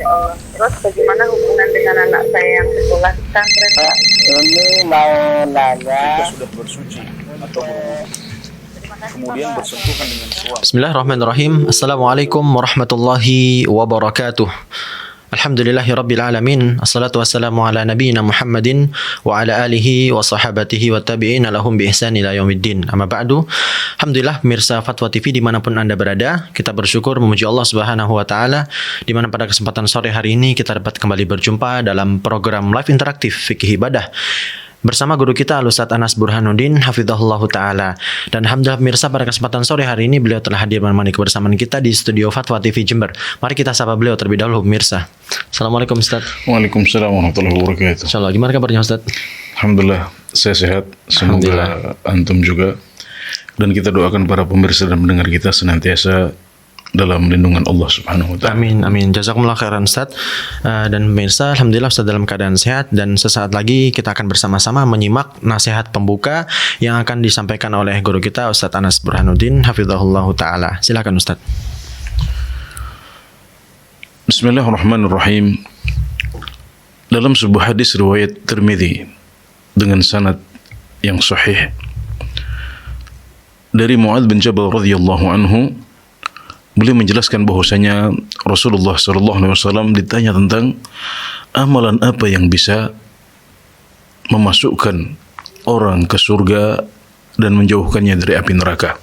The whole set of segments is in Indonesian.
Masya Allah. Terus bagaimana hubungan dengan anak saya yang sekolah di pesantren? Pak, ini mau nanya. Kita sudah bersuci atau kemudian bersentuhan dengan suami. Bismillahirrahmanirrahim. Assalamualaikum warahmatullahi wabarakatuh. Alhamdulillahirabbil alamin. Assalatu wassalamu ala nabiyyina Muhammadin wa ala alihi wa sahabatihi wa tabi'in lahum bi ihsan ila yaumiddin. Amma ba'du. Alhamdulillah pemirsa Fatwa TV dimanapun Anda berada, kita bersyukur memuji Allah Subhanahu wa taala di mana pada kesempatan sore hari ini kita dapat kembali berjumpa dalam program live interaktif Fikih Ibadah bersama guru kita Al-Ustaz Anas Burhanuddin hafizahullahu taala. Dan alhamdulillah pemirsa pada kesempatan sore hari ini beliau telah hadir menemani kebersamaan kita di studio Fatwa TV Jember. Mari kita sapa beliau terlebih dahulu pemirsa. Assalamualaikum Ustaz. Waalaikumsalam warahmatullahi wabarakatuh. Insyaallah, gimana kabarnya Ustaz? Alhamdulillah, saya sehat. Semoga antum juga. Dan kita doakan para pemirsa dan pendengar kita senantiasa dalam lindungan Allah Subhanahu wa taala. Amin, amin. Jazakumullah khairan Ustaz. Dan pemirsa, alhamdulillah Ustaz dalam keadaan sehat, dan sesaat lagi kita akan bersama-sama menyimak nasihat pembuka yang akan disampaikan oleh guru kita Ustaz Anas Burhanuddin hafizahullahu taala. Silakan Ustaz. Bismillahirrahmanirrahim. Dalam sebuah hadis riwayat Tirmidzi dengan sanad yang sahih dari Muadz bin Jabal radhiyallahu anhu, beliau menjelaskan bahwasanya Rasulullah SAW ditanya tentang amalan apa yang bisa memasukkan orang ke surga dan menjauhkannya dari api neraka.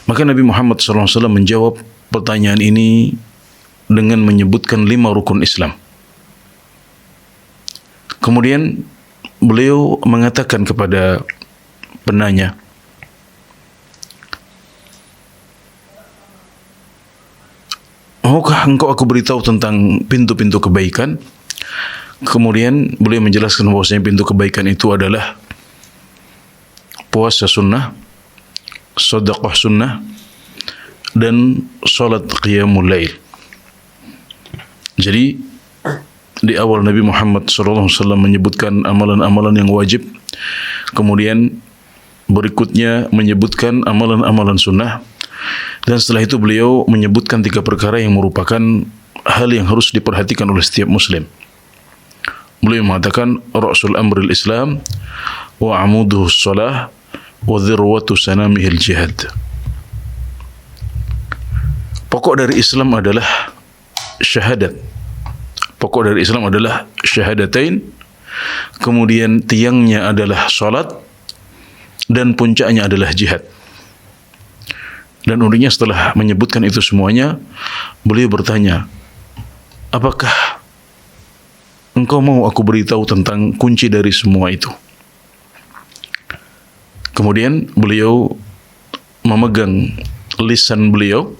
Maka Nabi Muhammad SAW menjawab pertanyaan ini dengan menyebutkan 5 rukun Islam. Kemudian beliau mengatakan kepada penanya, maukah engkau aku beritahu tentang pintu-pintu kebaikan? Kemudian beliau menjelaskan bahwasanya pintu kebaikan itu adalah puasa sunnah, sedekah sunnah, dan salat qiyamul lail. Jadi di awal Nabi Muhammad SAW menyebutkan amalan-amalan yang wajib, kemudian berikutnya menyebutkan amalan-amalan sunnah, dan setelah itu beliau menyebutkan 3 perkara yang merupakan hal yang harus diperhatikan oleh setiap muslim. Beliau mengatakan ra'sul amril Islam wa amuduhu shalah wa dhirwatu sanamihil jihad. Pokok dari Islam adalah syahadat. Pokok dari Islam adalah syahadatain. Kemudian tiangnya adalah salat, dan puncaknya adalah jihad. Dan uniknya setelah menyebutkan itu semuanya, beliau bertanya, apakah engkau mau aku beritahu tentang kunci dari semua itu? Kemudian beliau memegang lisan beliau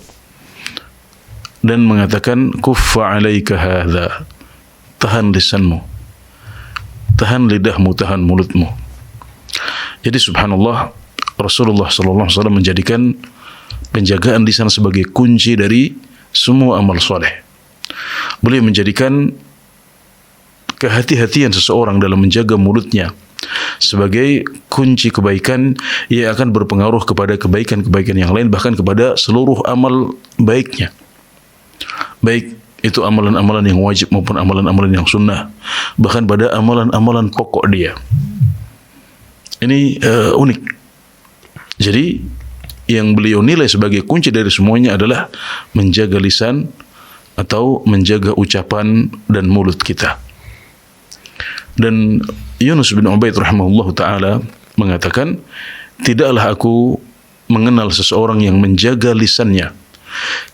dan mengatakan, kuffa alaika hadza, tahan lisanmu, tahan lidahmu, tahan mulutmu. Jadi subhanallah, Rasulullah SAW menjadikan penjagaan lisan sebagai kunci dari semua amal soleh. Beliau menjadikan kehati-hatian seseorang dalam menjaga mulutnya sebagai kunci kebaikan yang akan berpengaruh kepada kebaikan-kebaikan yang lain, bahkan kepada seluruh amal baiknya, baik itu amalan-amalan yang wajib maupun amalan-amalan yang sunnah, bahkan pada amalan-amalan pokok dia. Ini unik. Jadi yang beliau nilai sebagai kunci dari semuanya adalah menjaga lisan atau menjaga ucapan dan mulut kita. Dan Yunus bin Ubaid rahimahullah ta'ala mengatakan, tidaklah aku mengenal seseorang yang menjaga lisannya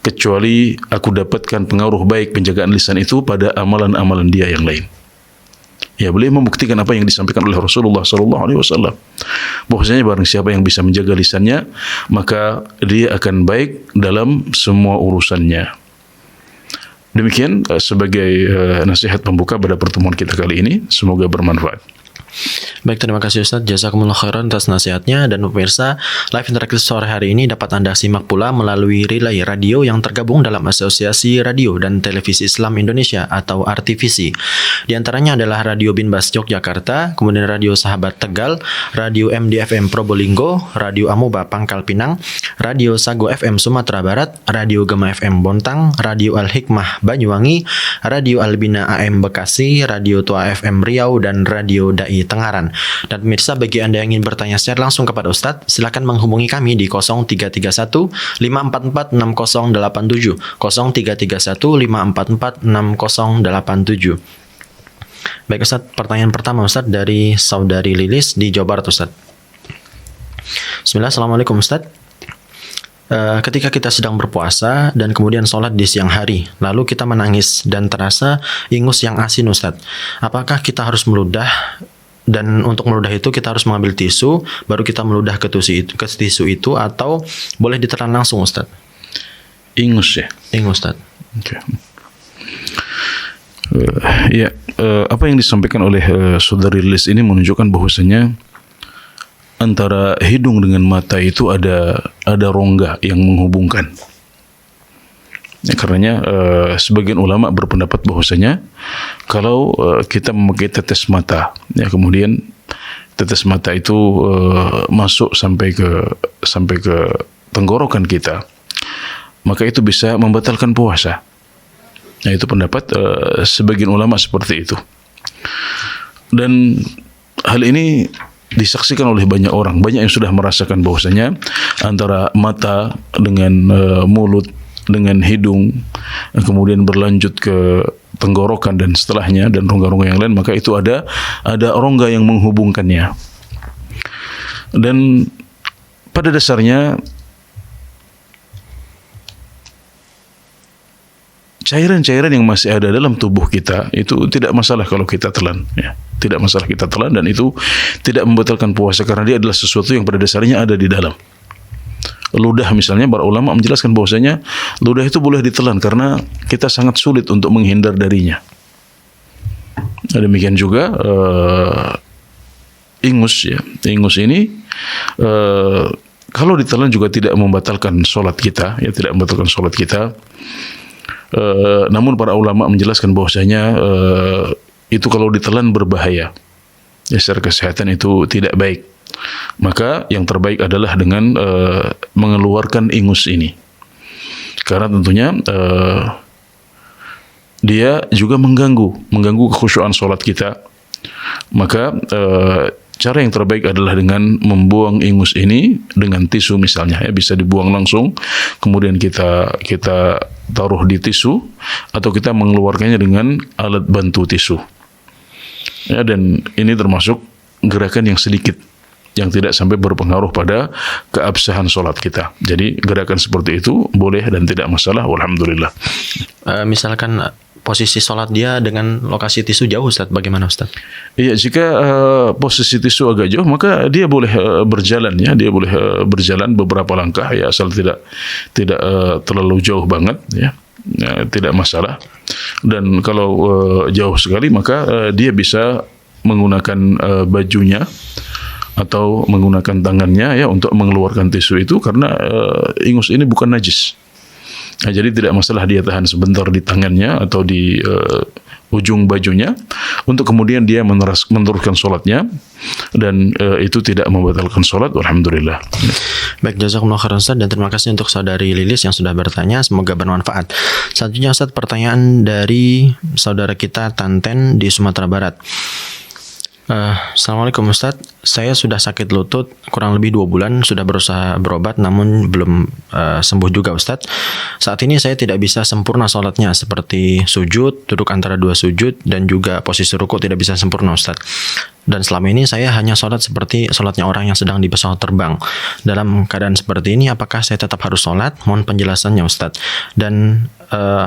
kecuali aku dapatkan pengaruh baik penjagaan lisan itu pada amalan-amalan dia yang lain. Ya, beliau membuktikan apa yang disampaikan oleh Rasulullah SAW, bahwasanya barang siapa yang bisa menjaga lisannya, maka dia akan baik dalam semua urusannya. Demikian sebagai nasihat pembuka pada pertemuan kita kali ini, semoga bermanfaat. Baik, terima kasih Ustaz. Jazakumullah khairan atas nasihatnya. Dan pemirsa, live interaktif sore hari ini dapat Anda simak pula melalui relay radio yang tergabung dalam Asosiasi Radio dan Televisi Islam Indonesia atau RTVC. Di antaranya adalah Radio Binbas Yogyakarta, kemudian Radio Sahabat Tegal, Radio MDFM Probolinggo, Radio Amoba Pangkal Pinang, Radio Sago FM Sumatera Barat, Radio Gema FM Bontang, Radio Al-Hikmah Banyuwangi, Radio Albina AM Bekasi, Radio Tua FM Riau, dan Radio Dai Tengaran. Dan pemirsa, bagi Anda yang ingin bertanya secara langsung kepada Ustadz, silakan menghubungi kami di 0331 544 6087, 0331 544 6087. Baik Ustadz, pertanyaan pertama Ustadz dari saudari Lilis di Jawa Barat Ustadz. Bismillah, Assalamualaikum Ustadz. Ketika kita sedang berpuasa dan kemudian sholat di siang hari, lalu kita menangis dan terasa ingus yang asin Ustadz, apakah kita harus meludah? Dan untuk meludah itu kita harus mengambil tisu, baru kita meludah ke tisu itu, atau boleh ditelan langsung Ustadz? Ingus ya? Ingus Ustadz. Okay. Apa yang disampaikan oleh saudari Lilis ini menunjukkan bahwasanya antara hidung dengan mata itu ada rongga yang menghubungkan. Ya, karenanya sebagian ulama berpendapat bahwasanya kalau kita memakai tetes mata, ya kemudian tetes mata itu masuk sampai ke tenggorokan kita, maka itu bisa membatalkan puasa. Nah, itu pendapat sebagian ulama seperti itu. Dan hal ini disaksikan oleh banyak orang, banyak yang sudah merasakan bahwasanya antara mata dengan mulut dengan hidung, kemudian berlanjut ke tenggorokan dan setelahnya dan rongga-rongga yang lain, maka itu ada rongga yang menghubungkannya. Dan pada dasarnya cairan-cairan yang masih ada dalam tubuh kita itu tidak masalah kalau kita telan, ya. Tidak masalah kita telan, dan itu tidak membatalkan puasa karena dia adalah sesuatu yang pada dasarnya ada di dalam. Ludah misalnya, para ulama menjelaskan bahwasanya ludah itu boleh ditelan karena kita sangat sulit untuk menghindar darinya. Demikian juga ingus, ya. Ingus ini kalau ditelan juga tidak membatalkan sholat kita, ya, tidak membatalkan sholat kita. Namun para ulama menjelaskan bahwasanya itu kalau ditelan berbahaya, ya, secara kesehatan itu tidak baik. Maka yang terbaik adalah dengan mengeluarkan ingus ini, karena tentunya dia juga mengganggu kekhusyuan sholat kita. Maka cara yang terbaik adalah dengan membuang ingus ini dengan tisu misalnya, ya, bisa dibuang langsung, kemudian kita taruh di tisu, atau kita mengeluarkannya dengan alat bantu tisu, ya. Dan ini termasuk gerakan yang sedikit, yang tidak sampai berpengaruh pada keabsahan sholat kita. Jadi gerakan seperti itu boleh dan tidak masalah, walhamdulillah. Misalkan posisi sholat dia dengan lokasi tisu jauh Ustaz, bagaimana Ustaz? Iya, jika posisi tisu agak jauh, maka dia boleh berjalan, ya, dia boleh berjalan beberapa langkah, ya, asal tidak terlalu jauh banget, ya, tidak masalah. Dan kalau jauh sekali, maka dia bisa menggunakan bajunya atau menggunakan tangannya, ya, untuk mengeluarkan tisu itu, karena ingus ini bukan najis. Nah, jadi tidak masalah dia tahan sebentar di tangannya atau di ujung bajunya, untuk kemudian dia meneruskan sholatnya, dan itu tidak membatalkan sholat, alhamdulillah. Baik, jazakumullah khairan Ustaz, dan terima kasih untuk saudari Lilis yang sudah bertanya, semoga bermanfaat. Selanjutnya Ustaz, pertanyaan dari saudara kita Tanten di Sumatera Barat. Assalamualaikum Ustaz, saya sudah sakit lutut kurang lebih 2 bulan, sudah berusaha berobat namun belum sembuh juga Ustaz. Saat ini saya tidak bisa sempurna sholatnya, seperti sujud, duduk antara 2 sujud, dan juga posisi ruku tidak bisa sempurna Ustaz. Dan selama ini saya hanya sholat seperti sholatnya orang yang sedang di pesawat terbang. Dalam keadaan seperti ini, apakah saya tetap harus sholat? Mohon penjelasannya Ustaz. Dan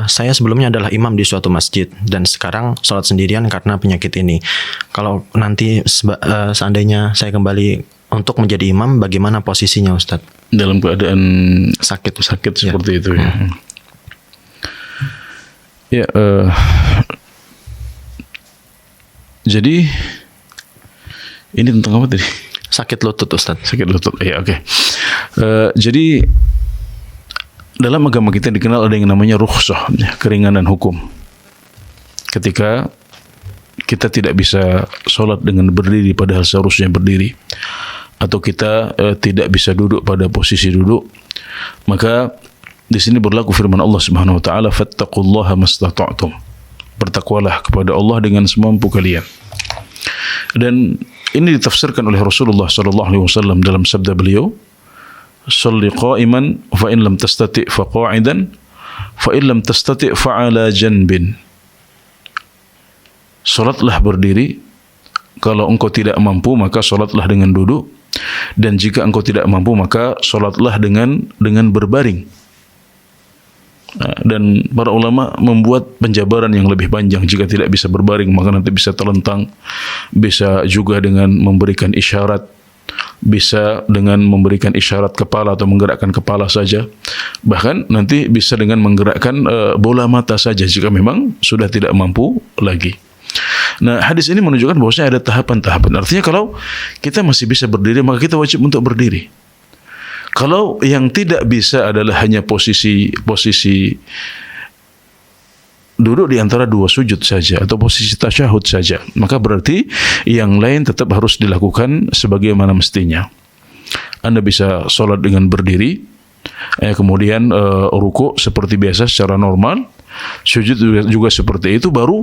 saya sebelumnya adalah imam di suatu masjid, dan sekarang sholat sendirian karena penyakit ini. Kalau nanti seandainya saya kembali untuk menjadi imam, bagaimana posisinya Ustaz? Dalam keadaan sakit ya, seperti itu, ya. Ya, jadi Ini tentang apa tadi? Sakit lutut, Ustaz. Sakit lutut. Ya, oke. Jadi dalam agama kita dikenal ada yang namanya rukhsah, ya, keringanan hukum. Ketika kita tidak bisa sholat dengan berdiri padahal seharusnya berdiri, atau kita tidak bisa duduk pada posisi duduk, maka di sini berlaku firman Allah Subhanahu wa taala, fattaqullaha mastata'tum. Bertakwalah kepada Allah dengan semampu kalian. Dan ini ditafsirkan oleh Rasulullah sallallahu alaihi wasallam dalam sabda beliau, "Shalli qa'iman fa in lam tastati' fa qa'idan fa in lam tastati' fa 'ala janbin." Salatlah berdiri, kalau engkau tidak mampu maka salatlah dengan duduk, dan jika engkau tidak mampu maka salatlah dengan berbaring. Dan para ulama membuat penjabaran yang lebih panjang. Jika tidak bisa berbaring maka nanti bisa terlentang, bisa juga dengan memberikan isyarat, bisa dengan memberikan isyarat kepala atau menggerakkan kepala saja, bahkan nanti bisa dengan menggerakkan bola mata saja jika memang sudah tidak mampu lagi. Nah, hadis ini menunjukkan bahwasanya ada tahapan-tahapan. Artinya kalau kita masih bisa berdiri maka kita wajib untuk berdiri. Kalau yang tidak bisa adalah hanya posisi duduk di antara dua sujud saja atau posisi tasyahud saja, maka berarti yang lain tetap harus dilakukan sebagaimana mestinya. Anda bisa sholat dengan berdiri, kemudian ruku seperti biasa secara normal, sujud juga seperti itu, baru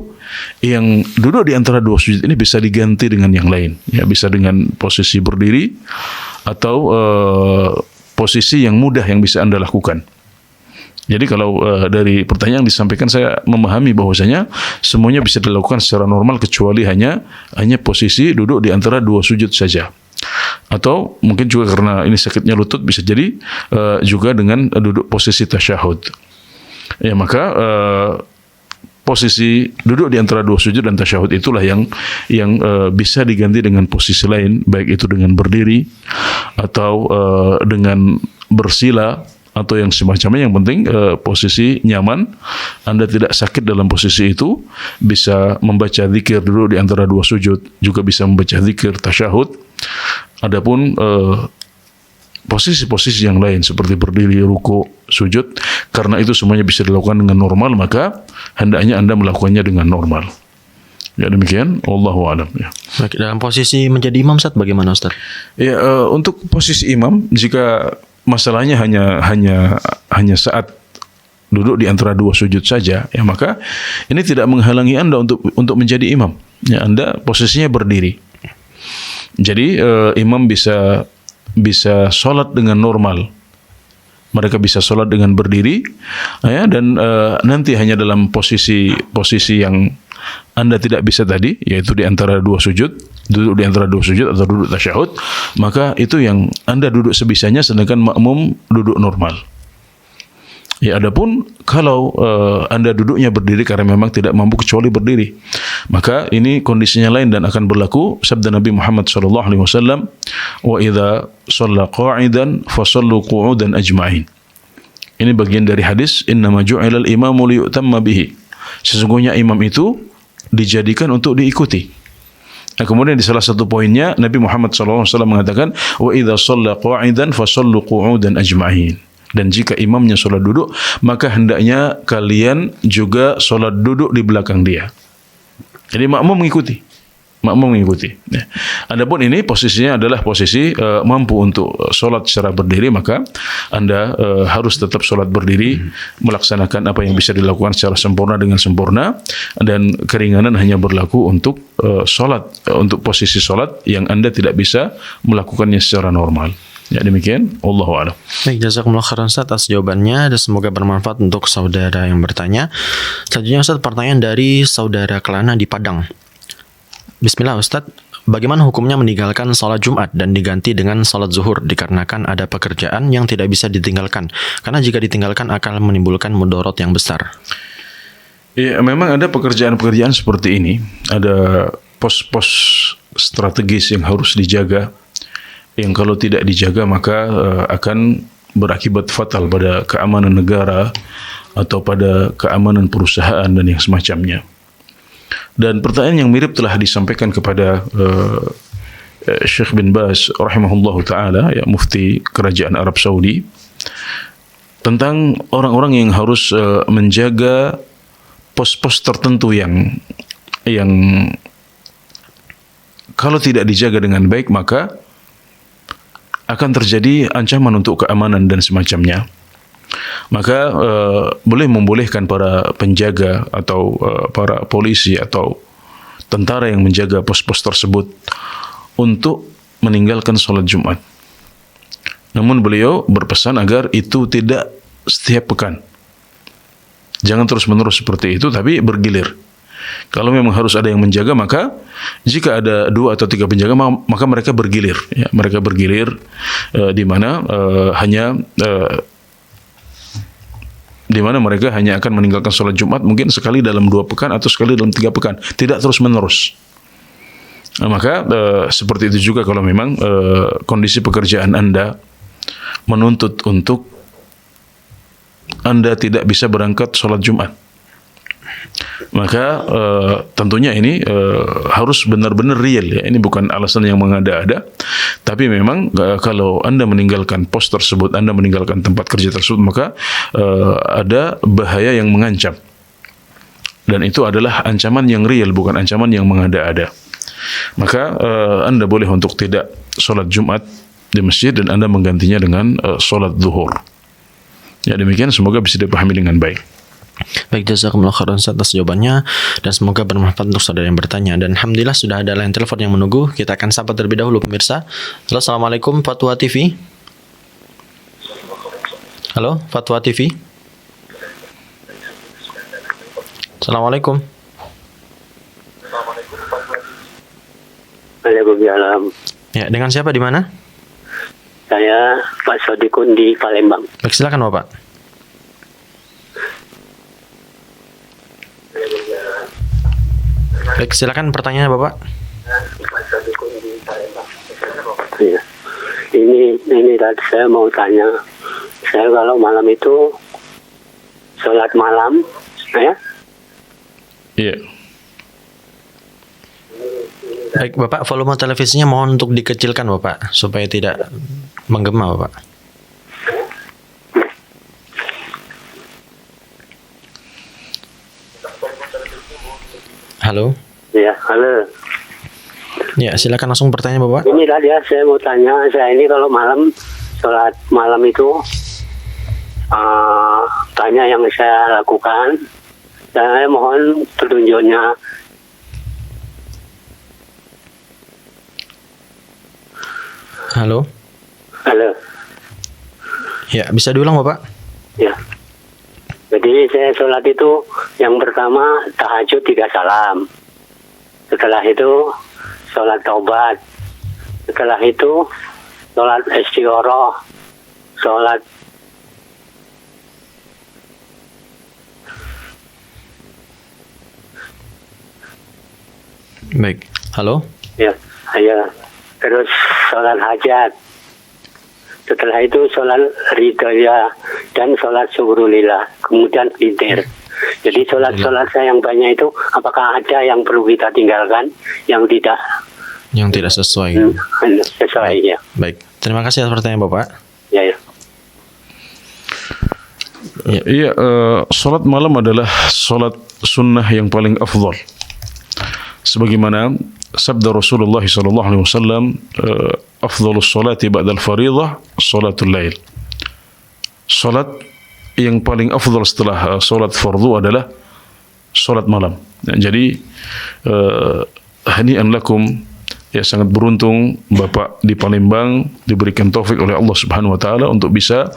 yang duduk di antara dua sujud ini bisa diganti dengan yang lain, ya, bisa dengan posisi berdiri atau posisi yang mudah yang bisa Anda lakukan. Jadi kalau dari pertanyaan yang disampaikan saya memahami bahwasanya semuanya bisa dilakukan secara normal kecuali hanya posisi duduk di antara dua sujud saja. Atau mungkin juga karena ini sakitnya lutut bisa jadi juga dengan duduk posisi tasyahud. Ya, maka posisi duduk di antara dua sujud dan tasyahud itulah yang bisa diganti dengan posisi lain, baik itu dengan berdiri atau dengan bersila atau yang semacamnya. Yang penting posisi nyaman, Anda tidak sakit dalam posisi itu, bisa membaca zikir duduk di antara dua sujud, juga bisa membaca zikir tasyahud. Adapun posisi-posisi yang lain seperti berdiri, ruku, sujud, karena itu semuanya bisa dilakukan dengan normal, maka hendaknya Anda melakukannya dengan normal. Ya, demikian, wallahu a'lam. Ya. Baik, dalam posisi menjadi imam, Ustaz, bagaimana, Ustaz? Ya, untuk posisi imam, jika masalahnya hanya saat duduk di antara dua sujud saja, ya, maka ini tidak menghalangi Anda untuk menjadi imam. Ya, Anda posisinya berdiri. Jadi imam bisa sholat dengan normal. Mereka bisa sholat dengan berdiri, ya, dan nanti hanya dalam posisi yang Anda tidak bisa tadi, yaitu di antara dua sujud, duduk di antara dua sujud atau duduk tasyahud, maka itu yang Anda duduk sebisanya, sedangkan makmum duduk normal. Ya, adapun kalau Anda duduknya berdiri karena memang tidak mampu kecuali berdiri, maka ini kondisinya lain dan akan berlaku sabda Nabi Muhammad SAW, wa idza shalla qa'idan fasallu qu'udan ajma'in. Ini bagian dari hadis innama ju'ilal imamu liyutamma bihi. Sesungguhnya imam itu dijadikan untuk diikuti. Nah, kemudian di salah satu poinnya Nabi Muhammad SAW mengatakan wa idza shalla qa'idan fasallu qu'udan ajma'in. Dan jika imamnya sholat duduk, maka hendaknya kalian juga sholat duduk di belakang dia. Jadi makmum mengikuti. Ya. Adapun ini posisinya adalah posisi mampu untuk sholat secara berdiri, maka Anda harus tetap sholat berdiri, melaksanakan apa yang bisa dilakukan secara sempurna dengan sempurna, dan keringanan hanya berlaku untuk sholat, untuk posisi sholat yang Anda tidak bisa melakukannya secara normal. Ya, demikian, wallahu a'lam. Baik, jazakumullah khairan, Ustaz, atas jawabannya, dan semoga bermanfaat untuk saudara yang bertanya. Selanjutnya, Ustaz, pertanyaan dari saudara Kelana di Padang. Bismillah, Ustaz, bagaimana hukumnya meninggalkan salat Jumat dan diganti dengan salat zuhur dikarenakan ada pekerjaan yang tidak bisa ditinggalkan, karena jika ditinggalkan akan menimbulkan mudarat yang besar? Ya, memang ada pekerjaan-pekerjaan seperti ini, ada pos-pos strategis yang harus dijaga, yang kalau tidak dijaga maka akan berakibat fatal pada keamanan negara atau pada keamanan perusahaan dan yang semacamnya. Dan pertanyaan yang mirip telah disampaikan kepada Syekh bin Baz rahimahullahu taala, ya mufti kerajaan Arab Saudi, tentang orang-orang yang harus menjaga pos-pos tertentu yang kalau tidak dijaga dengan baik maka akan terjadi ancaman untuk keamanan dan semacamnya. Maka bolehkan para penjaga atau para polisi atau tentara yang menjaga pos-pos tersebut untuk meninggalkan sholat Jumat. Namun beliau berpesan agar itu tidak setiap pekan. Jangan terus-menerus seperti itu, tapi bergilir. Kalau memang harus ada yang menjaga, maka jika ada 2 atau 3 penjaga, maka mereka bergilir. Ya, mereka bergilir di mana mereka hanya akan meninggalkan sholat Jumat mungkin sekali dalam 2 pekan atau sekali dalam 3 pekan, tidak terus-menerus. Maka seperti itu juga kalau memang kondisi pekerjaan Anda menuntut untuk Anda tidak bisa berangkat sholat Jumat, maka tentunya ini harus benar-benar real, ya. Ini bukan alasan yang mengada-ada, tapi memang kalau Anda meninggalkan pos tersebut, Anda meninggalkan tempat kerja tersebut, maka ada bahaya yang mengancam, dan itu adalah ancaman yang real, bukan ancaman yang mengada-ada. Maka Anda boleh untuk tidak sholat Jumat di masjid dan Anda menggantinya dengan sholat zuhur. Ya, demikian, semoga bisa dipahami dengan baik. Baik, jazakumullah khairan atas jawabannya dan semoga bermanfaat untuk saudara yang bertanya. Dan alhamdulillah sudah ada line telepon yang menunggu. Kita akan sapa terlebih dahulu pemirsa. Halo, assalamualaikum Fatwa TV. Halo, Fatwa TV. Assalamualaikum. Waalaikumsalam. Ya, dengan siapa di mana? Saya Pak Sodikun di Palembang. Baik, silakan Bapak. Baik, silakan pertanyaannya Bapak. Ya. Ini tadi saya mau tanya. Saya kalau malam itu sholat malam, ya. Iya. Baik, Bapak, volume televisinya mohon untuk dikecilkan Bapak supaya tidak menggema Bapak. Halo. Ya, halo. Ya, silakan langsung pertanyaan Bapak. Ini tadi ya, saya mau tanya. Saya ini kalau malam sholat malam itu tanya yang saya lakukan. Saya mohon petunjuknya. Halo. Halo. Ya, bisa diulang Bapak? Ya. Jadi saya sholat itu yang pertama tahajud 3 salam. Setelah itu sholat taubat. Setelah itu sholat istigharah. Sholat Baik. Halo. ya, terus sholat hajat. Setelah itu sholat ridhoya dan sholat syukurulillah, kemudian witir. Jadi sholat saya yang banyak itu, apakah ada yang perlu kita tinggalkan, yang tidak sesuai. Sesuai, ya. Baik. Terima kasih atas pertanyaan Bapak. Ya. Iya, salat malam adalah salat sunnah yang paling afdal. Sebagaimana sabda Rasulullah sallallahu alaihi wasallam, afdhalus salati ba'dal fardhah salatul lail. Salat yang paling afdal setelah salat fardu adalah salat malam. Jadi hani'an lakum, ya, sangat beruntung Bapak di Palembang diberikan taufik oleh Allah Subhanahu wa taala untuk bisa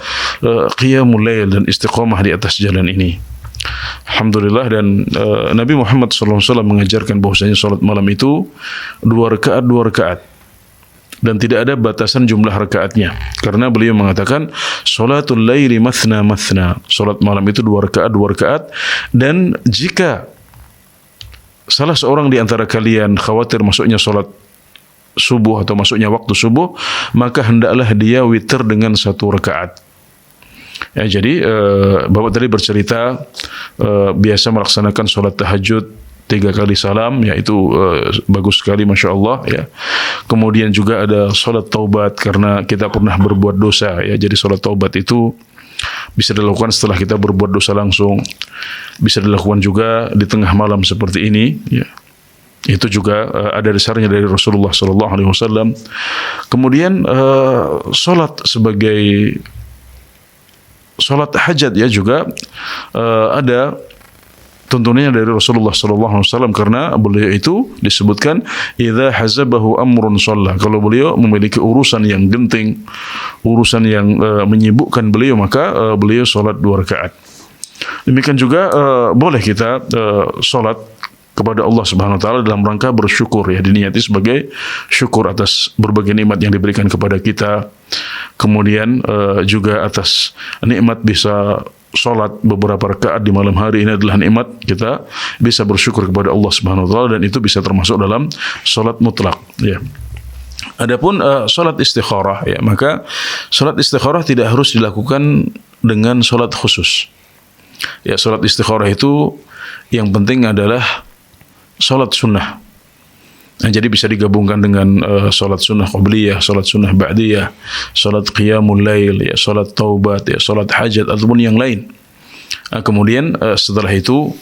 qiyamul lail dan istiqamah di atas jalan ini. Alhamdulillah. Dan Nabi Muhammad SAW mengajarkan bahwasanya salat malam itu 2 rakaat dan tidak ada batasan jumlah rakaatnya, karena beliau mengatakan salatul laili mathna mathna, salat malam itu 2 rakaat, dan jika salah seorang di antara kalian khawatir masuknya salat subuh atau masuknya waktu subuh, maka hendaklah dia witir dengan 1 rakaat. Ya, jadi Bapak tadi bercerita biasa melaksanakan sholat tahajud 3 kali salam, ya itu bagus sekali, masya Allah ya. Kemudian juga ada sholat taubat karena kita pernah berbuat dosa ya. Jadi sholat taubat itu bisa dilakukan setelah kita berbuat dosa langsung, bisa dilakukan juga di tengah malam seperti ini ya. Itu juga ada dasarnya dari Rasulullah SAW. Kemudian sholat sebagai sholat hajat ya juga ada tuntunannya dari Rasulullah SAW, karena beliau itu disebutkan idza hazabahu amrun shalla. Kalau beliau memiliki urusan yang genting, urusan yang menyibukkan beliau, maka beliau sholat 2 rakaat. Demikian juga boleh kita sholat kepada Allah Subhanahu wa taala dalam rangka bersyukur ya, diniati sebagai syukur atas berbagai nikmat yang diberikan kepada kita. Kemudian juga atas nikmat bisa sholat beberapa rakaat di malam hari, ini adalah nikmat, kita bisa bersyukur kepada Allah Subhanahu wa taala, dan itu bisa termasuk dalam sholat mutlak ya. Adapun sholat istikharah ya, maka sholat istikharah tidak harus dilakukan dengan sholat khusus ya. Sholat istikharah itu yang penting adalah sholat sunnah. Nah, jadi bisa digabungkan dengan sholat sunnah qabliyah, sholat sunnah ba'diyah, sholat qiyamul lail, ya, sholat taubat, ya, sholat hajat, ataupun yang lain. Nah, kemudian setelah itu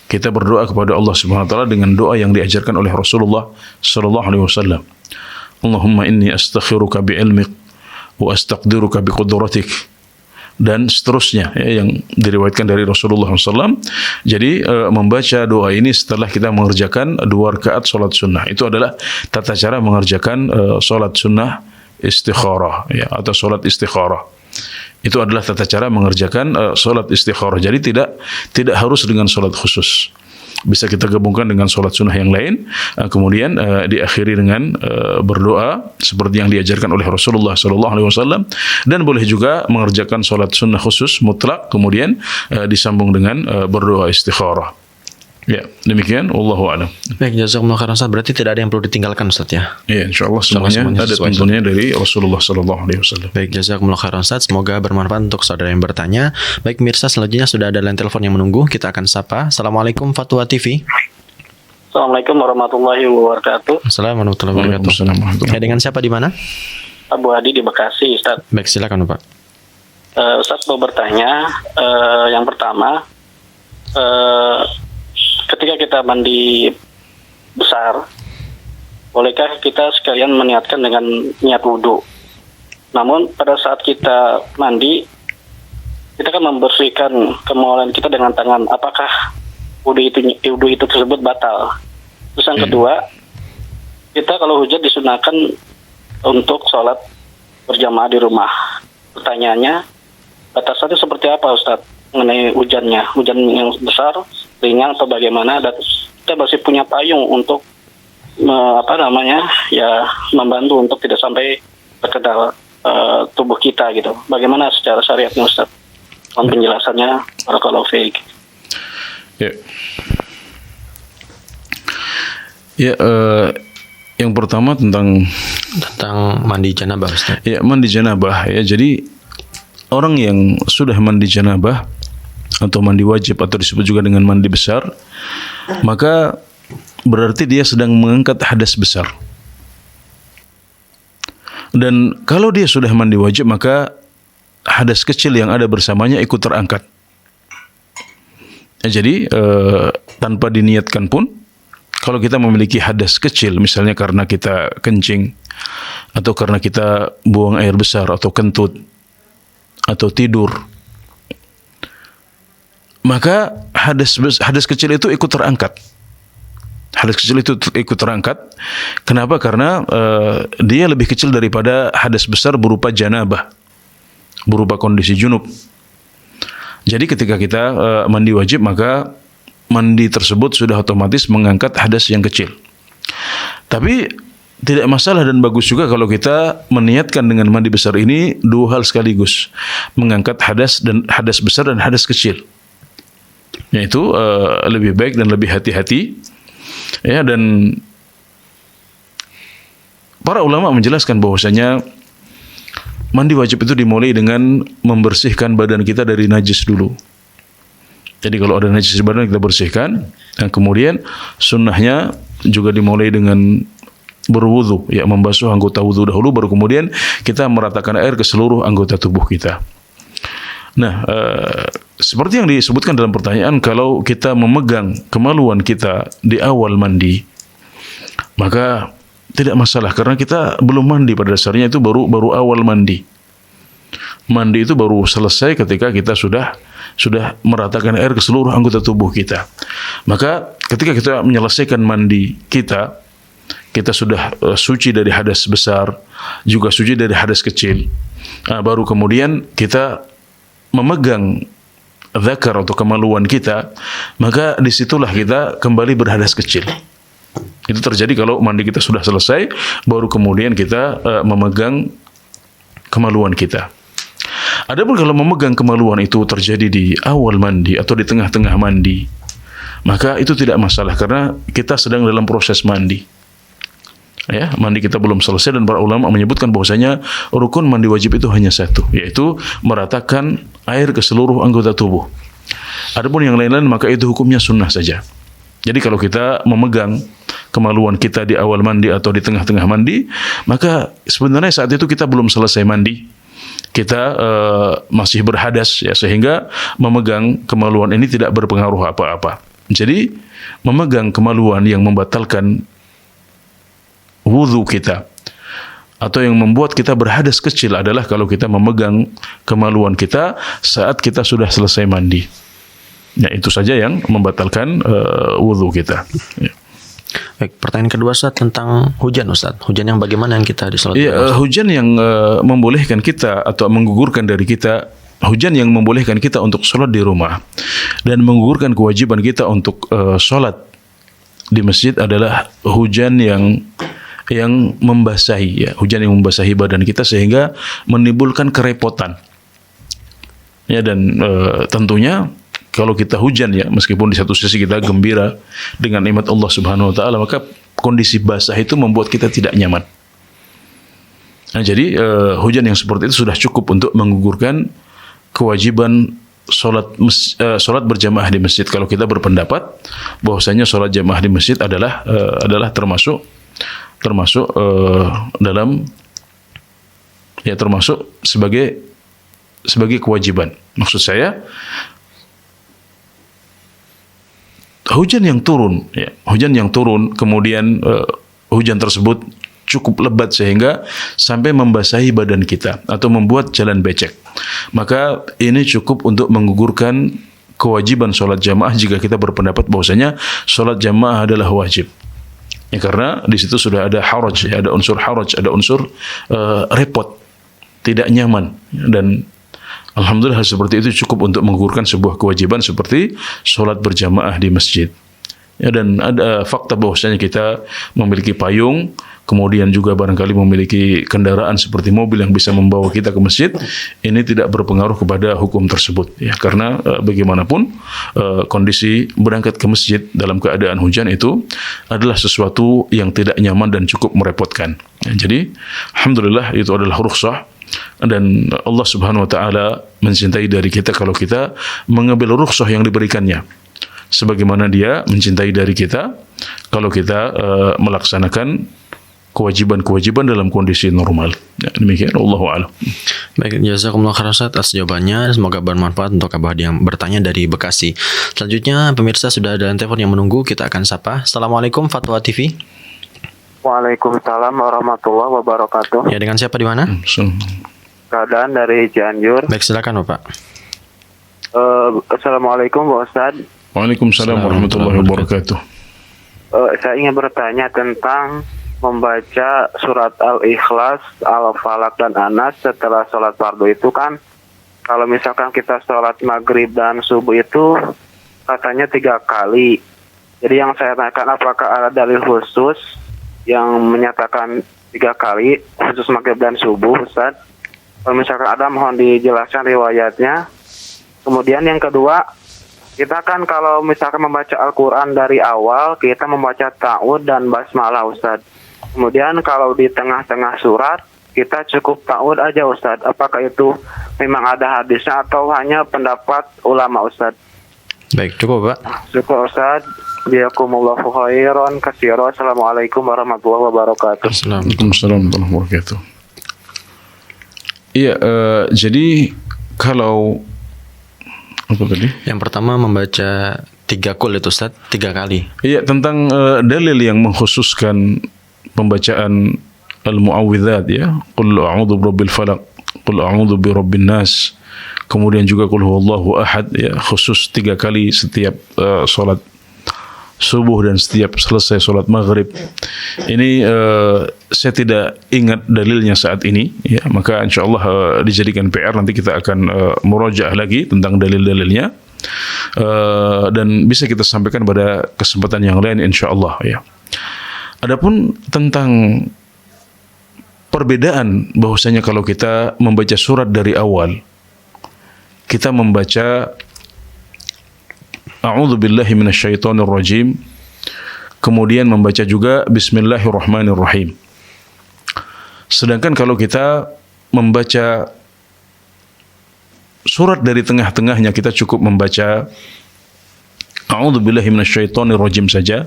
kita berdoa kepada Allah Subhanahu wa taala dengan doa yang diajarkan oleh Rasulullah sallallahu alaihi wasallam. Allahumma inni astakhiruka bi'ilmik wa astaqdiruka biqudratik, dan seterusnya ya, yang diriwayatkan dari Rasulullah SAW. Jadi membaca doa ini setelah kita mengerjakan 2 rakaat sholat sunnah, itu adalah tata cara mengerjakan sholat sunnah istikharah ya, atau sholat istikharah. Itu adalah tata cara mengerjakan sholat istikharah. Jadi tidak harus dengan sholat khusus, bisa kita gabungkan dengan sholat sunnah yang lain, kemudian diakhiri dengan berdoa seperti yang diajarkan oleh Rasulullah SAW, dan boleh juga mengerjakan sholat sunnah khusus mutlak kemudian disambung dengan berdoa istikharah. Ya, demikian. Wallahu a'lam. Baik, jazakumullah khairan Ustaz. Berarti tidak ada yang perlu ditinggalkan Ustaz ya? Ya, insyaallah semuanya ada tuntunannya dari Rasulullah SAW. Baik, jazakumullah khairan Ustaz. Semoga bermanfaat untuk saudara yang bertanya. Baik, mirsa, selanjutnya sudah ada line telepon yang menunggu. Kita akan sapa. Assalamualaikum Fatwa TV. Assalamualaikum warahmatullahi wabarakatuh. Assalamualaikum warahmatullahi wabarakatuh. Ya, dengan siapa di mana? Abu Hadi di Bekasi, Ustaz. Baik, silakan Pak. Ustaz mau bertanya, yang pertama, ketika kita mandi besar, bolehkah kita sekalian meniatkan dengan niat wudhu? Namun pada saat kita mandi, kita kan membersihkan kemaluan kita dengan tangan. Apakah wudhu itu tersebut batal? Terus yang kedua, kita kalau hujan disunahkan untuk sholat berjamaah di rumah. Pertanyaannya, batasannya seperti apa Ustaz mengenai hujannya? Hujan yang besar, ringan, atau bagaimana? Dan kita masih punya payung untuk membantu untuk tidak sampai terkena tubuh kita gitu. Bagaimana secara syariatnya Ustaz? Mohon penjelasannya. Barakallahu fiik. Ya. Ya, yang pertama tentang mandi janabah Ustaz. Ya, mandi janabah ya. Jadi orang yang sudah mandi janabah atau mandi wajib atau disebut juga dengan mandi besar, maka berarti dia sedang mengangkat hadas besar. Dan kalau dia sudah mandi wajib, maka hadas kecil yang ada bersamanya ikut terangkat. Ya, jadi tanpa diniatkan pun, kalau kita memiliki hadas kecil, misalnya karena kita kencing, atau karena kita buang air besar, atau kentut, atau tidur, maka hadas kecil itu ikut terangkat. Hadas kecil itu ikut terangkat. Kenapa? Karena dia lebih kecil daripada hadas besar berupa janabah, berupa kondisi junub. Jadi ketika kita mandi wajib, maka mandi tersebut sudah otomatis mengangkat hadas yang kecil. Tapi tidak masalah dan bagus juga kalau kita meniatkan dengan mandi besar ini 2 hal sekaligus, mengangkat hadas besar dan hadas kecil. Yaitu lebih baik dan lebih hati-hati. Ya, dan para ulama menjelaskan bahwasanya mandi wajib itu dimulai dengan membersihkan badan kita dari najis dulu. Jadi kalau ada najis di badan kita bersihkan, dan kemudian sunnahnya juga dimulai dengan berwudu, ya, membasuh anggota wudu dahulu, baru kemudian kita meratakan air ke seluruh anggota tubuh kita. Nah, seperti yang disebutkan dalam pertanyaan, kalau kita memegang kemaluan kita di awal mandi, maka tidak masalah, karena kita belum mandi pada dasarnya, itu baru awal mandi. Mandi itu baru selesai ketika kita sudah meratakan air ke seluruh anggota tubuh kita. Maka ketika kita menyelesaikan mandi kita sudah suci dari hadas besar, juga suci dari hadas kecil. Baru kemudian kita memegang dzakar atau kemaluan kita, maka disitulah kita kembali berhadas kecil. Itu terjadi kalau mandi kita sudah selesai, baru kemudian kita memegang kemaluan kita. Adapun kalau memegang kemaluan itu terjadi di awal mandi atau di tengah-tengah mandi, maka itu tidak masalah, karena kita sedang dalam proses mandi. Ya, mandi kita belum selesai, dan para ulama menyebutkan bahwasanya rukun mandi wajib itu hanya satu, yaitu meratakan air ke seluruh anggota tubuh. Adapun yang lain-lain maka itu hukumnya sunnah saja. Jadi kalau kita memegang kemaluan kita di awal mandi atau di tengah-tengah mandi, maka sebenarnya saat itu kita belum selesai mandi. Kita masih berhadas, ya, sehingga memegang kemaluan ini tidak berpengaruh apa-apa. Jadi memegang kemaluan yang membatalkan wudu kita atau yang membuat kita berhadas kecil adalah kalau kita memegang kemaluan kita saat kita sudah selesai mandi. Ya, itu saja yang membatalkan wudu kita. Ya. Baik, pertanyaan kedua Ustaz tentang hujan Ustaz. Hujan yang bagaimana yang kita disolat? Iya, hujan yang membolehkan kita atau menggugurkan dari kita, hujan yang membolehkan kita untuk sholat di rumah dan menggugurkan kewajiban kita untuk sholat di masjid adalah hujan yang membasahi, ya, hujan yang membasahi badan kita sehingga menimbulkan kerepotan. Ya, dan tentunya kalau kita hujan, ya, meskipun di satu sisi kita gembira dengan nikmat Allah Subhanahu wa taala, maka kondisi basah itu membuat kita tidak nyaman. Nah, jadi hujan yang seperti itu sudah cukup untuk menggugurkan kewajiban sholat berjamaah di masjid. Kalau kita berpendapat bahwasanya sholat jamaah di masjid adalah termasuk dalam, ya, termasuk sebagai kewajiban. Maksud saya, hujan yang turun, ya, hujan yang turun, kemudian hujan tersebut cukup lebat sehingga sampai membasahi badan kita atau membuat jalan becek, maka ini cukup untuk menggugurkan kewajiban sholat jamaah jika kita berpendapat bahwasanya sholat jamaah adalah wajib. Ya, karena di situ sudah ada haraj, ya, ada unsur haraj, ada unsur repot, tidak nyaman, dan alhamdulillah seperti itu cukup untuk menggugurkan sebuah kewajiban seperti sholat berjamaah di masjid. Ya, dan ada fakta bahwasanya kita memiliki payung, kemudian juga barangkali memiliki kendaraan seperti mobil yang bisa membawa kita ke masjid, ini tidak berpengaruh kepada hukum tersebut, ya, karena bagaimanapun kondisi berangkat ke masjid dalam keadaan hujan itu adalah sesuatu yang tidak nyaman dan cukup merepotkan. Ya, jadi alhamdulillah itu adalah rukhsah, dan Allah Subhanahu wa taala mencintai dari kita kalau kita mengambil rukhsah yang diberikannya, sebagaimana Dia mencintai dari kita kalau kita melaksanakan kewajiban-kewajiban dalam kondisi normal. Ya, demikian, Allahu a'lam. Baik, jazakumullah khairan Ustaz atas jawabannya. Semoga bermanfaat untuk Abah yang bertanya dari Bekasi. Selanjutnya pemirsa sudah ada telepon yang menunggu, kita akan sapa. Assalamualaikum Fatwa TV. Waalaikumsalam warahmatullahi wabarakatuh. Ya, dengan siapa di mana? Keadaan dari Cianjur. Baik, silakan Bapak. Assalamualaikum Pak Ustaz. Waalaikumsalam warahmatullahi wabarakatuh. Saya ingin bertanya tentang membaca surat Al-Ikhlas, Al-Falaq dan Anas setelah sholat fardu itu kan, kalau misalkan kita sholat maghrib dan subuh itu katanya 3 kali. Jadi yang saya tanyakan, apakah ada dalil khusus yang menyatakan 3 kali khusus maghrib dan subuh, Ustaz? Kalau misalkan ada, mohon dijelaskan riwayatnya. Kemudian yang kedua, kita kan kalau misalkan membaca Al-Quran dari awal, kita membaca ta'awud dan basmalah, Ustaz. Kemudian kalau di tengah-tengah surat, kita cukup ta'awud aja, Ustaz. Apakah itu memang ada hadisnya atau hanya pendapat ulama, Ustaz? Baik, cukup Pak. Syukur Ustaz. Jazakumullahu khairan katsiran. Assalamualaikum warahmatullahi wabarakatuh. Waalaikumsalam warahmatullahi wabarakatuh. Iya, jadi kalau apa tadi? Yang pertama membaca 3 kul itu Ustaz, 3 kali. Iya, tentang dalil yang mengkhususkan pembacaan al-mu'awwidzat ya. Qul a'udzu birabbil falaq, qul a'udzu birabbin nas. Kemudian juga qul huwallahu ahad ya, khusus 3 kali setiap salat subuh dan setiap selesai salat maghrib. Ini saya tidak ingat dalilnya saat ini ya, maka insyaallah dijadikan PR, nanti kita akan murajaah lagi tentang dalil-dalilnya. Dan bisa kita sampaikan pada kesempatan yang lain insyaallah ya. Adapun tentang perbedaan bahwasanya kalau kita membaca surat dari awal, kita membaca A'udzu billahi minasyaitonir rajim, kemudian membaca juga Bismillahirrahmanirrahim. Sedangkan kalau kita membaca surat dari tengah-tengahnya, kita cukup membaca A'udzu billahi minasyaitonir rajim saja,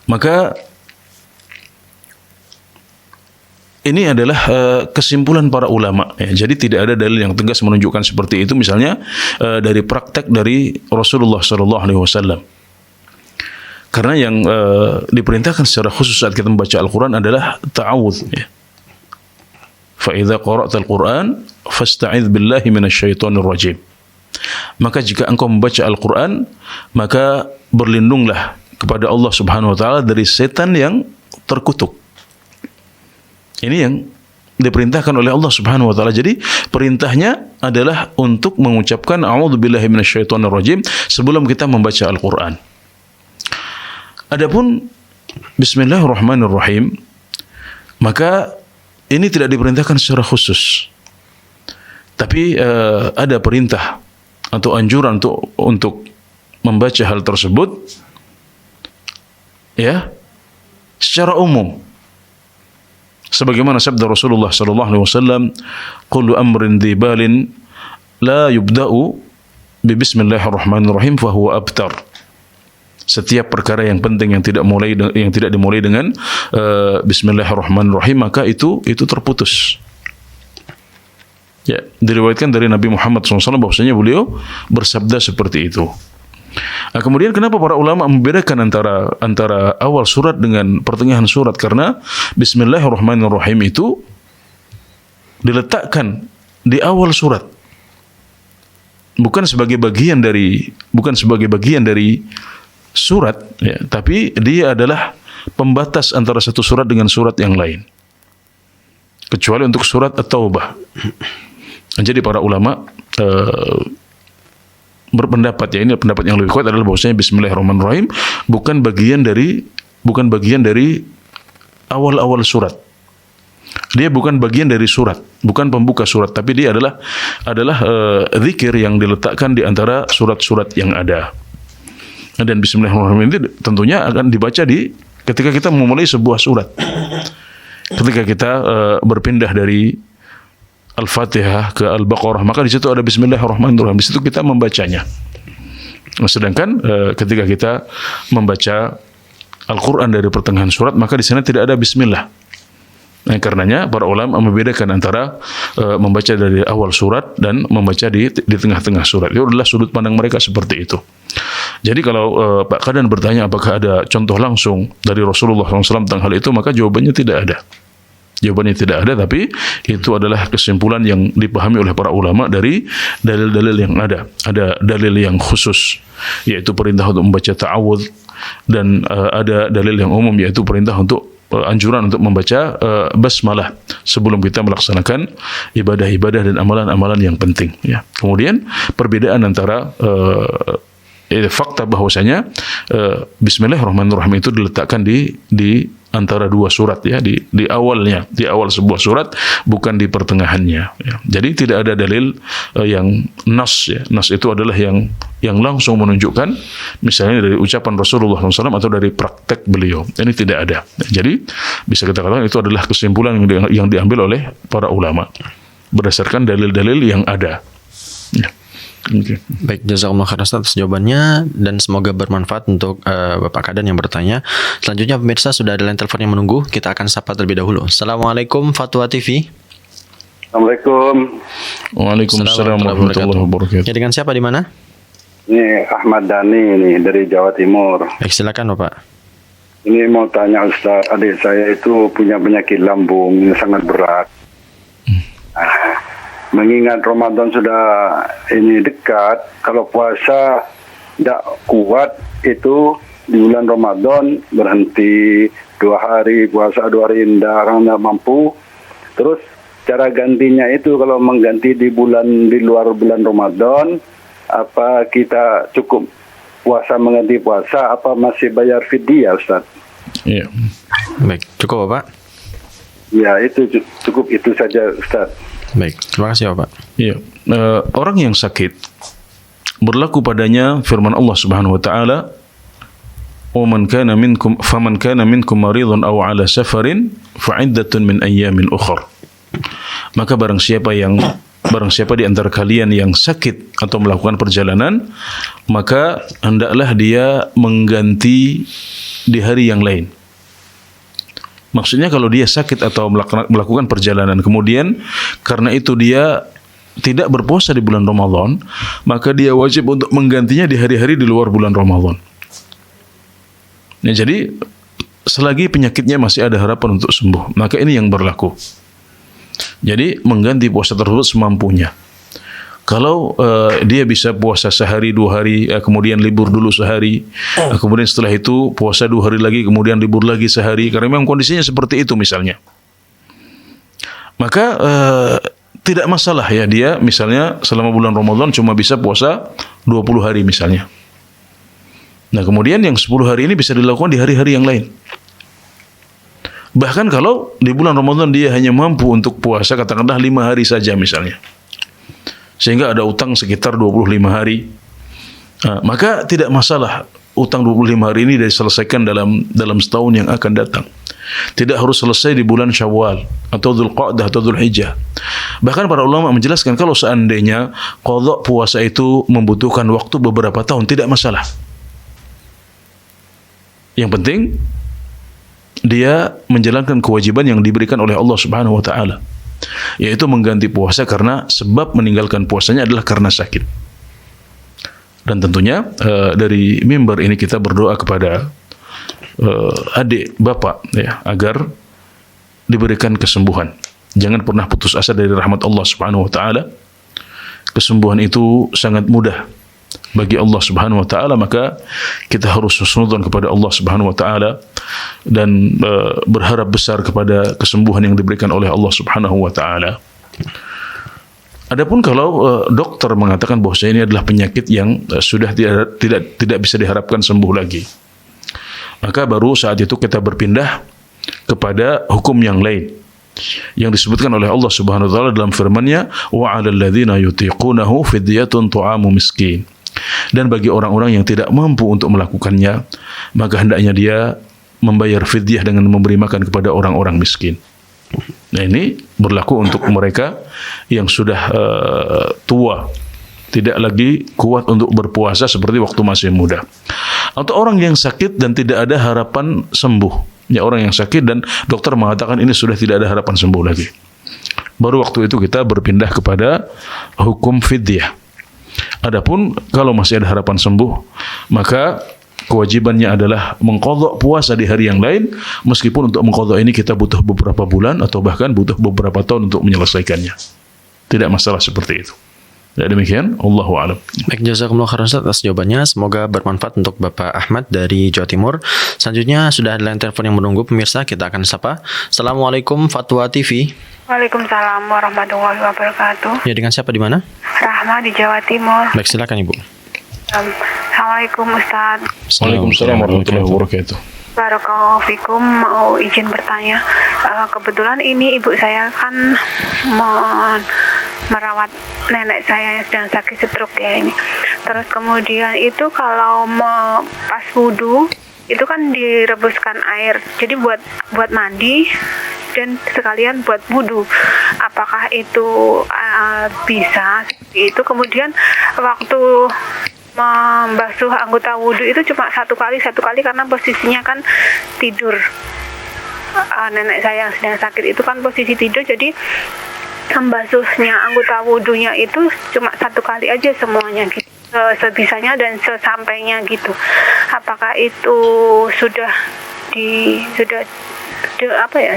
maka ini adalah kesimpulan para ulama ya. Jadi tidak ada dalil yang tegas menunjukkan seperti itu, misalnya dari praktek dari Rasulullah SAW. Karena yang diperintahkan secara khusus saat kita membaca Al-Quran adalah ta'awudz ya. Fa idza qara'tal Qur'an fasta'idz billahi minasyaitonir rajim. Maka jika engkau membaca Al-Quran, maka berlindunglah kepada Allah Subhanahu wa taala dari setan yang terkutuk. Ini yang diperintahkan oleh Allah Subhanahu wa taala. Jadi perintahnya adalah untuk mengucapkan a'udzubillahi minasyaitonir rajim sebelum kita membaca Al-Qur'an. Adapun Bismillahirrahmanirrahim, maka ini tidak diperintahkan secara khusus. Tapi ada perintah atau anjuran untuk membaca hal tersebut ya secara umum. Sebagaimana sabda Rasulullah sallallahu alaihi wasallam, "Kullu amrin dzibalin la yubda'u bi bismillahirrahmanirrahim fa huwa abtar." Setiap perkara yang penting yang tidak dimulai dengan bismillahirrahmanirrahim, maka itu terputus. Ya, diriwayatkan dari Nabi Muhammad SAW bahwasanya beliau bersabda seperti itu. Nah, kemudian kenapa para ulama membedakan antara awal surat dengan pertengahan surat? Karena Bismillahirrahmanirrahim itu diletakkan di awal surat, bukan sebagai bagian dari surat, ya, tapi dia adalah pembatas antara satu surat dengan surat yang lain, kecuali untuk surat At-Taubah. Jadi para ulama berpendapat, ya ini pendapat yang lebih kuat adalah bahwasanya Bismillahirrahmanirrahim bukan bagian dari awal-awal surat. Dia bukan bagian dari surat, bukan pembuka surat, tapi dia adalah zikir yang diletakkan di antara surat-surat yang ada. Dan Bismillahirrahmanirrahim ini tentunya akan dibaca ketika kita memulai sebuah surat. Ketika kita berpindah dari Al-Fatihah ke Al-Baqarah, maka di situ ada Bismillahirrahmanirrahim. Di situ kita membacanya. Sedangkan ketika kita membaca Al-Quran dari pertengahan surat, maka di sana tidak ada Bismillah. Nah, karenanya para ulama membedakan antara membaca dari awal surat dan membaca di tengah-tengah surat. Itu adalah sudut pandang mereka seperti itu. Jadi kalau Pak Kadan bertanya apakah ada contoh langsung dari Rasulullah SAW tentang hal itu, maka jawabannya tidak ada. Jawabannya tidak ada, tapi itu adalah kesimpulan yang dipahami oleh para ulama dari dalil-dalil yang ada. Ada dalil yang khusus, yaitu perintah untuk membaca ta'awudz, dan ada dalil yang umum, yaitu perintah untuk anjuran untuk membaca basmalah sebelum kita melaksanakan ibadah-ibadah dan amalan-amalan yang penting. Ya. Kemudian perbedaan antara fakta bahwasanya Bismillahirrahmanirrahim itu diletakkan di antara dua surat, ya, di awalnya, di awal sebuah surat, bukan di pertengahannya, ya. Jadi tidak ada dalil yang nas, ya. Nas itu adalah yang langsung menunjukkan misalnya dari ucapan Rasulullah SAW atau dari praktek beliau. Ini tidak ada. Jadi bisa kita katakan itu adalah kesimpulan yang diambil oleh para ulama berdasarkan dalil-dalil yang ada. Ya. Oke. Baik, jazakumullah khairan Ustaz atas jawabannya dan semoga bermanfaat untuk Bapak Kadan yang bertanya. Selanjutnya pemirsa sudah ada line telepon yang menunggu. Kita akan sapa terlebih dahulu. Assalamualaikum Fatwa TV. Assalamualaikum. Waalaikumsalam warahmatullahi wabarakatuh. Ya, dengan siapa di mana? Ini Ahmad Dhani ini dari Jawa Timur. Baik, silakan Bapak. Ini mau tanya Ustaz, adik saya itu punya penyakit lambung yang sangat berat. Mengingat Ramadan sudah ini dekat, kalau puasa tidak kuat itu di bulan Ramadan berhenti 2 hari, puasa 2 hari tidak mampu. Terus cara gantinya itu kalau mengganti di luar bulan Ramadan, apa kita cukup puasa mengganti puasa, apa masih bayar fidyah Ustaz? Iya. Baik, cukup Bapak? Ya itu cukup itu saja Ustaz. Baik, terima kasih Bapak. Iya. Orang yang sakit berlaku padanya firman Allah Subhanahu wa taala, "Faman kana minkum maridun aw 'ala safarin fa'iddatun min ayyamin ukhra." Maka barang siapa di antara kalian yang sakit atau melakukan perjalanan, maka hendaklah dia mengganti di hari yang lain. Maksudnya kalau dia sakit atau melakukan perjalanan, kemudian karena itu dia tidak berpuasa di bulan Ramadan, maka dia wajib untuk menggantinya di hari-hari di luar bulan Ramadan. Nah, jadi selagi penyakitnya masih ada harapan untuk sembuh, maka ini yang berlaku. Jadi mengganti puasa tersebut semampunya. Kalau dia bisa puasa sehari 2 hari, kemudian libur dulu sehari, kemudian setelah itu puasa 2 hari lagi, kemudian libur lagi sehari, karena memang kondisinya seperti itu misalnya, maka tidak masalah ya dia misalnya selama bulan Ramadan cuma bisa puasa 20 hari misalnya. Nah kemudian yang 10 hari ini bisa dilakukan di hari-hari yang lain. Bahkan kalau di bulan Ramadan dia hanya mampu untuk puasa katakanlah 5 hari saja misalnya, sehingga ada utang sekitar 25 hari, maka tidak masalah utang 25 hari ini diselesaikan dalam setahun yang akan datang. Tidak harus selesai di bulan Syawal atau Dzulqa'dah atau Dzulhijjah. Bahkan para ulama menjelaskan kalau seandainya qadha puasa itu membutuhkan waktu beberapa tahun, tidak masalah. Yang penting dia menjalankan kewajiban yang diberikan oleh Allah Subhanahu wa taala, yaitu mengganti puasa karena sebab meninggalkan puasanya adalah karena sakit. Dan tentunya dari mimbar ini kita berdoa kepada adik bapak ya, agar diberikan kesembuhan. Jangan pernah putus asa dari rahmat Allah Subhanahu wa taala. Kesembuhan itu sangat mudah bagi Allah Subhanahu wa taala, maka kita harus husnudzon kepada Allah Subhanahu wa taala dan berharap besar kepada kesembuhan yang diberikan oleh Allah Subhanahu wa taala. Adapun kalau dokter mengatakan bahwa ini adalah penyakit yang sudah tidak bisa diharapkan sembuh lagi, maka baru saat itu kita berpindah kepada hukum yang lain yang disebutkan oleh Allah Subhanahu wa taala dalam firman-Nya, wa 'alal ladzina yutiqunahu fidyatun tu'amu miskin. Dan bagi orang-orang yang tidak mampu untuk melakukannya, maka hendaknya dia membayar fidyah dengan memberi makan kepada orang-orang miskin. Nah ini berlaku untuk mereka yang sudah tua, tidak lagi kuat untuk berpuasa seperti waktu masih muda. Atau orang yang sakit dan tidak ada harapan sembuh. Ya, orang yang sakit dan dokter mengatakan ini sudah tidak ada harapan sembuh lagi. Baru waktu itu kita berpindah kepada hukum fidyah. Adapun kalau masih ada harapan sembuh, maka kewajibannya adalah mengqadha puasa di hari yang lain, meskipun untuk mengqadha ini kita butuh beberapa bulan atau bahkan butuh beberapa tahun untuk menyelesaikannya. Tidak masalah seperti itu. Ya, demikian, Allahu a'lam. Baik, jazakumullah khairan Ustaz atas jawabannya. Semoga bermanfaat untuk Bapak Ahmad dari Jawa Timur. Selanjutnya sudah ada line telepon yang menunggu, pemirsa, kita akan sapa. Assalamualaikum Fatwa TV. Waalaikumsalam warahmatullahi wabarakatuh. Ya, dengan siapa di mana? Rahma di Jawa Timur. Baik, silakan Ibu. Assalamualaikum Ustaz. Waalaikumsalam warahmatullahi wabarakatuh. Barakallahu fikum, mau izin bertanya. Kebetulan ini ibu saya kan merawat nenek saya yang sedang sakit stroke ya ini. Terus kemudian itu kalau pas wudu itu kan direbuskan air. Jadi buat mandi dan sekalian buat wudhu. Apakah itu bisa seperti itu? Kemudian waktu membasuh anggota wudhu itu cuma satu kali karena posisinya kan tidur. Nenek saya yang sedang sakit itu kan posisi tidur, jadi membasuhnya anggota wudhunya itu cuma satu kali aja semuanya gitu, sebisanya dan sesampainya gitu. Apakah itu sudah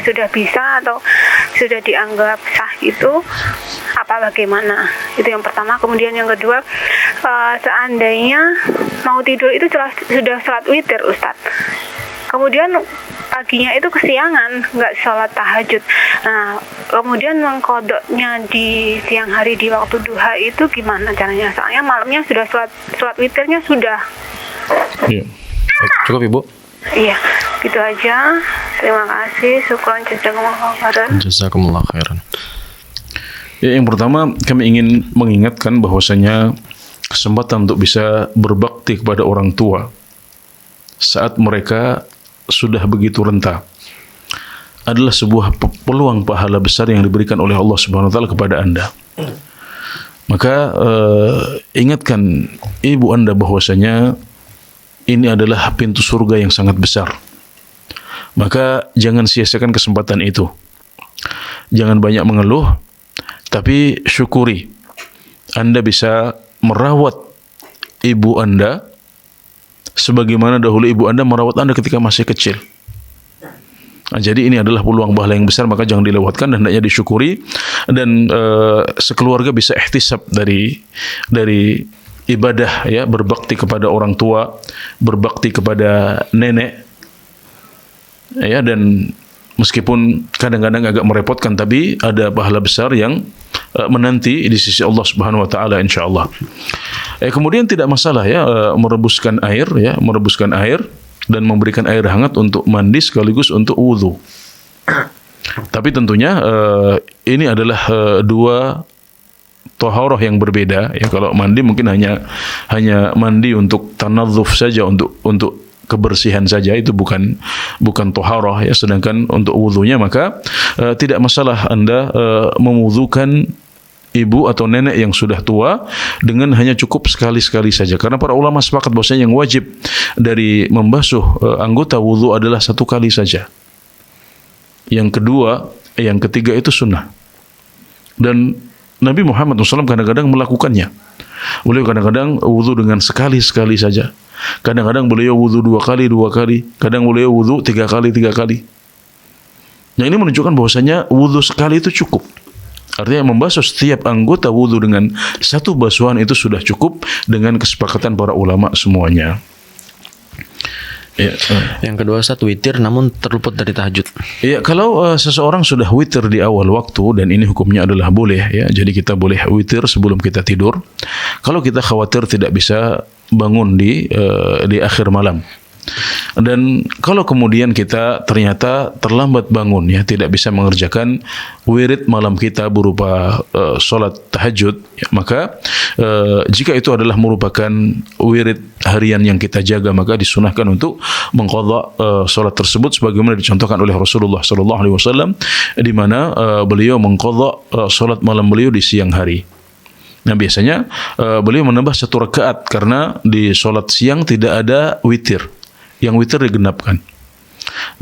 sudah bisa atau sudah dianggap sah gitu, apa bagaimana? Itu yang pertama. Kemudian yang kedua, seandainya mau tidur itu sudah sholat witir Ustadz, kemudian paginya itu kesiangan nggak sholat tahajud. Nah, kemudian mengkodoknya di siang hari di waktu duha itu gimana caranya? Soalnya malamnya sudah sholat witirnya sudah. Iya. Cukup Ibu? Iya, gitu aja. Terima kasih. Syukran, jazakumullah khairan. Jazakumullah khairan. Ya, yang pertama kami ingin mengingatkan bahwasanya kesempatan untuk bisa berbakti kepada orang tua saat mereka sudah begitu renta adalah sebuah peluang pahala besar yang diberikan oleh Allah Subhanahu wa taala kepada Anda. Maka ingatkan ibu Anda bahwasanya ini adalah pintu surga yang sangat besar. Maka jangan sia-siakan kesempatan itu. Jangan banyak mengeluh, tapi syukuri Anda bisa merawat ibu Anda sebagaimana dahulu ibu Anda merawat Anda ketika masih kecil. Nah, jadi ini adalah peluang pahala yang besar, maka jangan dilewatkan dan hendaknya disyukuri, dan sekeluarga bisa ihtisab dari ibadah, ya, berbakti kepada orang tua, berbakti kepada nenek, ya, dan meskipun kadang-kadang agak merepotkan, tapi ada pahala besar yang menanti di sisi Allah Subhanahu wa taala insyaallah. Kemudian tidak masalah, ya, merebuskan air dan memberikan air hangat untuk mandi sekaligus untuk wudu. Tapi tentunya ini adalah dua taharah yang berbeda, ya. Kalau mandi mungkin hanya mandi untuk tanadzuf saja, untuk kebersihan saja, itu bukan taharah, ya. Sedangkan untuk wudunya maka tidak masalah Anda memwudukan ibu atau nenek yang sudah tua dengan hanya cukup sekali-sekali saja, karena para ulama sepakat bahwasanya yang wajib dari membasuh anggota wudu adalah satu kali saja. Yang ketiga itu sunnah, dan Nabi Muhammad SAW kadang-kadang melakukannya. Beliau kadang-kadang wudu dengan sekali-sekali saja. Kadang-kadang beliau wudu dua kali. Kadang beliau wudu tiga kali. Nah, ini menunjukkan bahwasanya wudu sekali itu cukup. Artinya membasuh setiap anggota wudu dengan satu basuhan itu sudah cukup dengan kesepakatan para ulama semuanya. Ya. Yang kedua, Ustaz, witir namun terluput dari tahajud. Ya, kalau seseorang sudah witir di awal waktu, dan ini hukumnya adalah boleh, ya. Jadi kita boleh witir sebelum kita tidur. Kalau kita khawatir tidak bisa bangun di akhir malam. Dan kalau kemudian kita ternyata terlambat bangun, ya, tidak bisa mengerjakan wirid malam kita berupa sholat tahajud, ya, maka jika itu adalah merupakan wirid harian yang kita jaga, maka disunahkan untuk mengqadha sholat tersebut sebagaimana dicontohkan oleh Rasulullah SAW, di mana beliau mengqadha sholat malam beliau di siang hari. Nah, biasanya beliau menambah satu rakaat karena di sholat siang tidak ada witir. Yang witir digenapkan.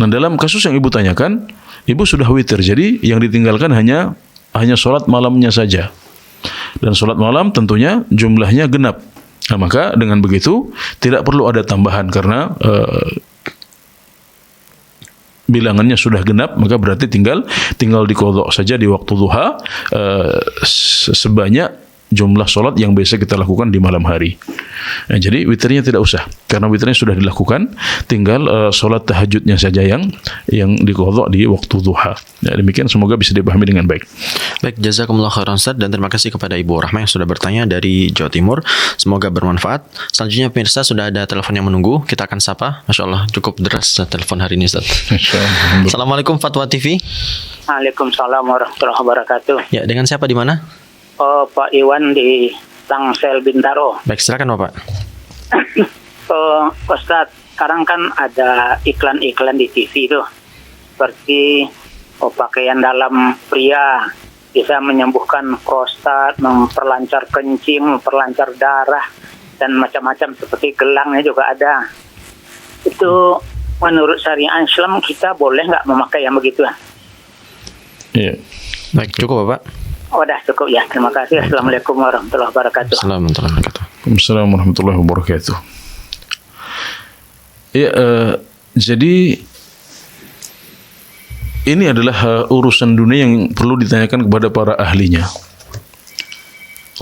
Nah, dalam kasus yang ibu tanyakan, ibu sudah witir, jadi yang ditinggalkan hanya sholat malamnya saja. Dan sholat malam tentunya jumlahnya genap. Nah, maka dengan begitu tidak perlu ada tambahan, karena bilangannya sudah genap, maka berarti tinggal diqadha saja di waktu duha sebanyak jumlah sholat yang biasa kita lakukan di malam hari. Nah, jadi witirnya tidak usah, karena witirnya sudah dilakukan, tinggal sholat tahajudnya saja yang diqadha di waktu duha. Ya, demikian, semoga bisa dipahami dengan baik. Baik, jazakumullah khairan Ustaz, dan terima kasih kepada Ibu Rahma yang sudah bertanya dari Jawa Timur. Semoga bermanfaat. Selanjutnya pemirsa, sudah ada telepon yang menunggu, kita akan sapa. Masya Allah, cukup deras telepon hari ini, Ustaz. Assalamualaikum Fatwa TV. Waalaikumsalam warahmatullahi wabarakatuh. Ya, dengan siapa di mana? Oh, Pak Iwan di Tangsel, Bintaro. Baik, silakan Bapak. Ustadz, sekarang kan ada iklan-iklan di TV itu, seperti pakaian dalam pria bisa menyembuhkan prostat, memperlancar kencing, memperlancar darah, dan macam-macam seperti gelangnya juga ada. Itu menurut syariat Islam kita boleh nggak memakai yang begitu? Iya. Baik, cukup Bapak. Oh, dah cukup ya. Terima kasih. Assalamualaikum warahmatullahi wabarakatuh. Assalamualaikum warahmatullahi wabarakatuh. Waalaikumsalam warahmatullahi wabarakatuh. Ya, jadi ini adalah urusan dunia yang perlu ditanyakan kepada para ahlinya.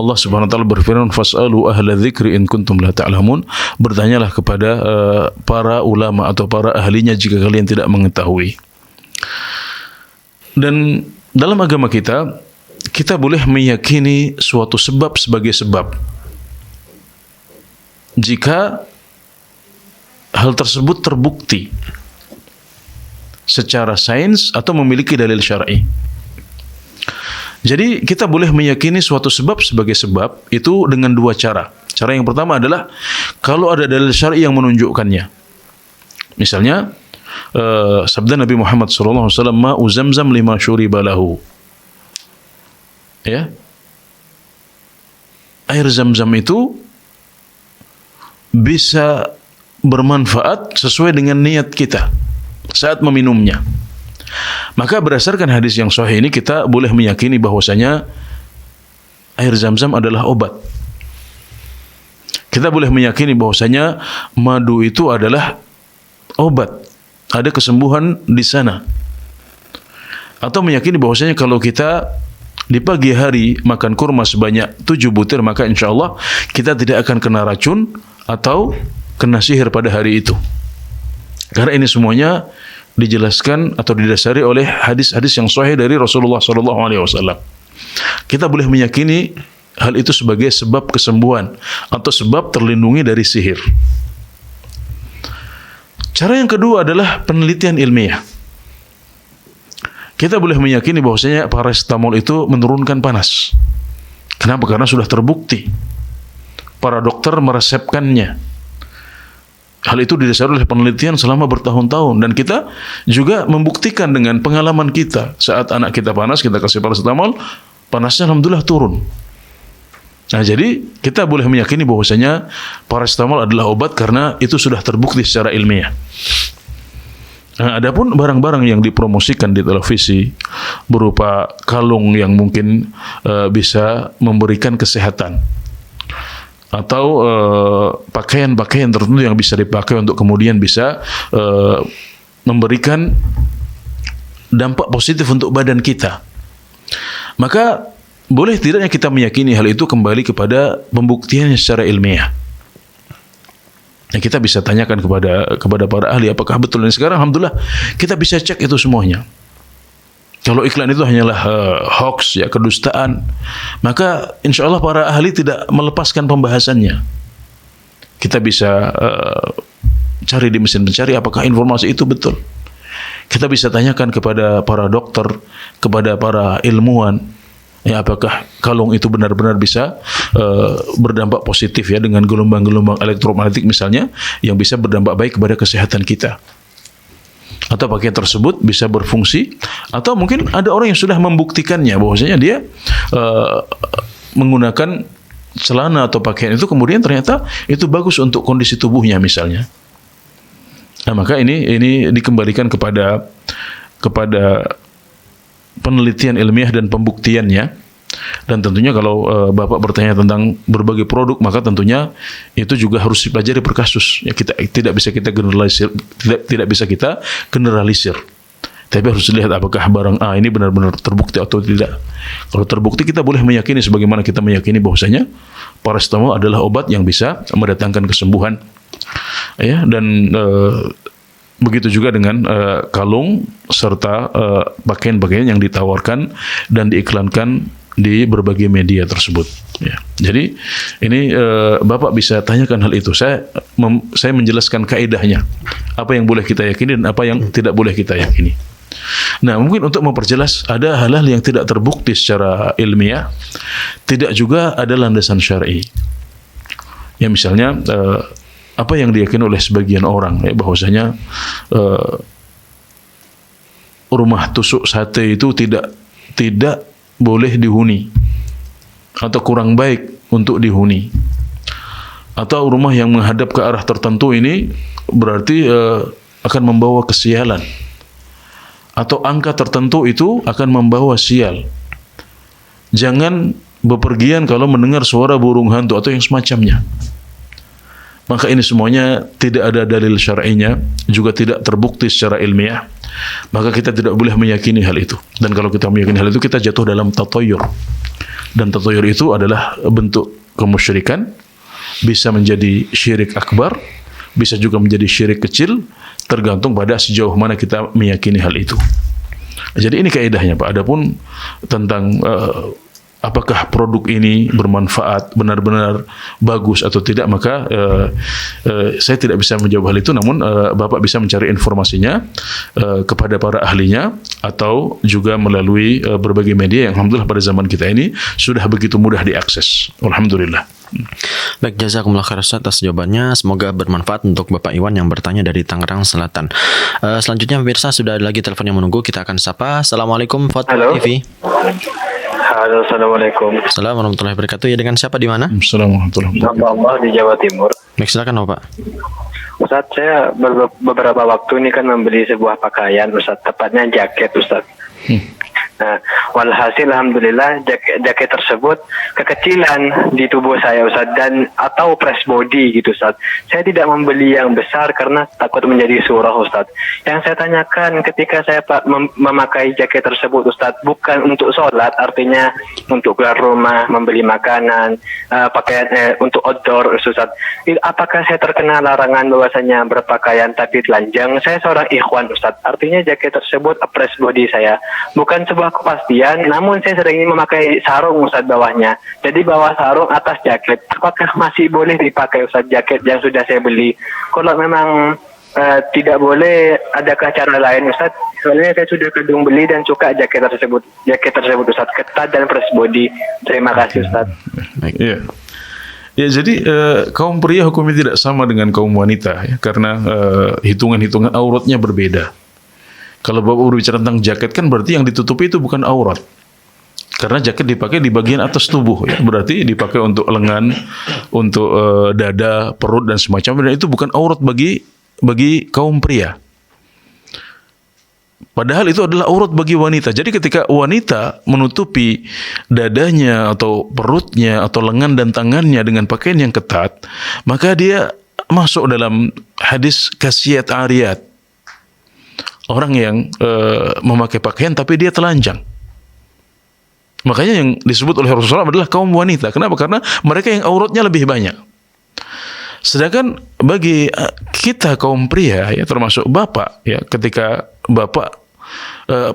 Allah Subhanahu wa taala berfirman, "Fas'alu ahla dzikri in kuntum la ta'lamun." Bertanyalah kepada para ulama atau para ahlinya jika kalian tidak mengetahui. Dan dalam agama kita, kita boleh meyakini suatu sebab sebagai sebab jika hal tersebut terbukti secara sains atau memiliki dalil syar'i. Jadi kita boleh meyakini suatu sebab sebagai sebab itu dengan dua cara. Cara yang pertama adalah kalau ada dalil syar'i yang menunjukkannya. Misalnya sabda Nabi Muhammad sallallahu alaihi wasallam, "Ma'u Zamzam lima syuriba lahu." Ya. Air Zam-Zam itu bisa bermanfaat sesuai dengan niat kita saat meminumnya. Maka berdasarkan hadis yang sahih ini kita boleh meyakini bahwasanya air Zam-Zam adalah obat. Kita boleh meyakini bahwasanya madu itu adalah obat. Ada kesembuhan di sana. Atau meyakini bahwasanya kalau kita di pagi hari makan kurma sebanyak 7 butir, maka insya Allah kita tidak akan kena racun atau kena sihir pada hari itu. Karena ini semuanya dijelaskan atau didasari oleh hadis-hadis yang sahih dari Rasulullah SAW. Kita boleh meyakini hal itu sebagai sebab kesembuhan atau sebab terlindungi dari sihir. Cara yang kedua adalah penelitian ilmiah. Kita boleh meyakini bahwasanya paracetamol itu menurunkan panas. Kenapa? Karena sudah terbukti. Para dokter meresepkannya. Hal itu didasari oleh penelitian selama bertahun-tahun, dan kita juga membuktikan dengan pengalaman kita. Saat anak kita panas, kita kasih paracetamol, panasnya alhamdulillah turun. Nah, jadi kita boleh meyakini bahwasanya paracetamol adalah obat karena itu sudah terbukti secara ilmiah. Nah, adapun barang-barang yang dipromosikan di televisi berupa kalung yang mungkin bisa memberikan kesehatan, atau pakaian-pakaian tertentu yang bisa dipakai untuk kemudian bisa memberikan dampak positif untuk badan kita, maka boleh tidaknya kita meyakini hal itu kembali kepada pembuktiannya secara ilmiah. Nah, kita bisa tanyakan kepada para ahli apakah betul. Dan sekarang alhamdulillah kita bisa cek itu semuanya. Kalau iklan itu hanyalah hoax, ya, kedustaan, maka insya Allah para ahli tidak melepaskan pembahasannya. Kita bisa cari di mesin pencari apakah informasi itu betul. Kita bisa tanyakan kepada para dokter, kepada para ilmuwan, ya, apakah kalung itu benar-benar bisa berdampak positif, ya, dengan gelombang-gelombang elektromagnetik misalnya yang bisa berdampak baik kepada kesehatan kita. Atau pakaian tersebut bisa berfungsi, atau mungkin ada orang yang sudah membuktikannya bahwasanya dia menggunakan celana atau pakaian itu kemudian ternyata itu bagus untuk kondisi tubuhnya misalnya. Nah, maka ini dikembalikan kepada penelitian ilmiah dan pembuktiannya. Dan tentunya kalau Bapak bertanya tentang berbagai produk, maka tentunya itu juga harus dipelajari per kasus. Ya, kita tidak bisa kita generalisir, tidak bisa kita generalisir. Tapi harus dilihat apakah barang A ini benar-benar terbukti atau tidak. Kalau terbukti, kita boleh meyakini sebagaimana kita meyakini bahwasanya paracetamol adalah obat yang bisa mendatangkan kesembuhan. Ya, dan begitu juga dengan kalung serta pakaian-pakaian yang ditawarkan dan diiklankan di berbagai media tersebut. Ya. Jadi ini Bapak bisa tanyakan hal itu. Saya menjelaskan kaidahnya, apa yang boleh kita yakini dan apa yang tidak boleh kita yakini. Nah, mungkin untuk memperjelas, ada hal-hal yang tidak terbukti secara ilmiah, tidak juga ada landasan syar'i. Ya, misalnya apa yang diyakini oleh sebagian orang, ya, bahwasanya rumah tusuk sate itu tidak boleh dihuni atau kurang baik untuk dihuni, atau rumah yang menghadap ke arah tertentu ini berarti akan membawa kesialan, atau angka tertentu itu akan membawa sial. Jangan bepergian kalau mendengar suara burung hantu atau yang semacamnya. Maka ini semuanya tidak ada dalil syar'inya, juga tidak terbukti secara ilmiah. Maka kita tidak boleh meyakini hal itu. Dan kalau kita meyakini hal itu, kita jatuh dalam tatayyur. Dan tatayyur itu adalah bentuk kemusyrikan, bisa menjadi syirik akbar, bisa juga menjadi syirik kecil, tergantung pada sejauh mana kita meyakini hal itu. Jadi ini kaidahnya, Pak. Adapun tentang apakah produk ini bermanfaat, benar-benar bagus atau tidak, maka saya tidak bisa menjawab hal itu. Namun Bapak bisa mencari informasinya kepada para ahlinya, atau juga melalui berbagai media yang alhamdulillah pada zaman kita ini sudah begitu mudah diakses. Alhamdulillah. Baik, jazakumullah khair Ustaz atas jawabannya. Semoga bermanfaat untuk Bapak Iwan yang bertanya dari Tangerang Selatan. Selanjutnya pemirsa, sudah ada lagi telepon yang menunggu. Kita akan sapa. Assalamualaikum Fatwa TV. Halo, assalamualaikum. Assalamualaikum warahmatullahi wabarakatuh. Ya, dengan siapa di mana? Assalamualaikum warahmatullahi wabarakatuh. Nama Allah di Jawa Timur. Baik, silakan Bapak. Ustaz, saya beberapa waktu ini kan membeli sebuah pakaian, Ustaz, tepatnya jaket, Ustaz. Nah, walhasil alhamdulillah jaket tersebut kekecilan di tubuh saya, Ustaz, dan atau press body gitu, Ustaz. Saya tidak membeli yang besar karena takut menjadi surah, Ustaz. Yang saya tanyakan ketika saya memakai jaket tersebut, Ustaz, bukan untuk sholat, artinya untuk keluar rumah, membeli makanan, pakaian untuk outdoor, Ustaz. Apakah saya terkena larangan bahwasanya berpakaian tapi telanjang? Saya seorang ikhwan, Ustaz. Artinya jaket tersebut press body saya, bukan sebuah kepastian, namun saya sering memakai sarung, Ustaz, bawahnya. Jadi bawah sarung, atas jaket. Apakah masih boleh dipakai, Ustaz, jaket yang sudah saya beli? Kalau memang tidak boleh, adakah cara lain, Ustaz? Soalnya saya sudah kadung beli dan suka jaket tersebut, Ustaz, ketat dan press body. Terima kasih, Ustaz. Iya. Ya, jadi kaum pria hukumnya tidak sama dengan kaum wanita, ya, karena hitungan-hitungan auratnya berbeda. Kalau Bapak berbicara tentang jaket, kan berarti yang ditutupi itu bukan aurat. Karena jaket dipakai di bagian atas tubuh, ya. Berarti dipakai untuk lengan, untuk dada, perut, dan semacamnya. Dan itu bukan aurat bagi kaum pria. Padahal itu adalah aurat bagi wanita. Jadi ketika wanita menutupi dadanya, atau perutnya, atau lengan dan tangannya dengan pakaian yang ketat, maka dia masuk dalam hadis kasiyat ariyat. Orang yang memakai pakaian tapi dia telanjang. Makanya yang disebut oleh Rasulullah adalah kaum wanita. Kenapa? Karena mereka yang auratnya lebih banyak. Sedangkan bagi kita kaum pria, ya, termasuk Bapak, ya, ketika Bapak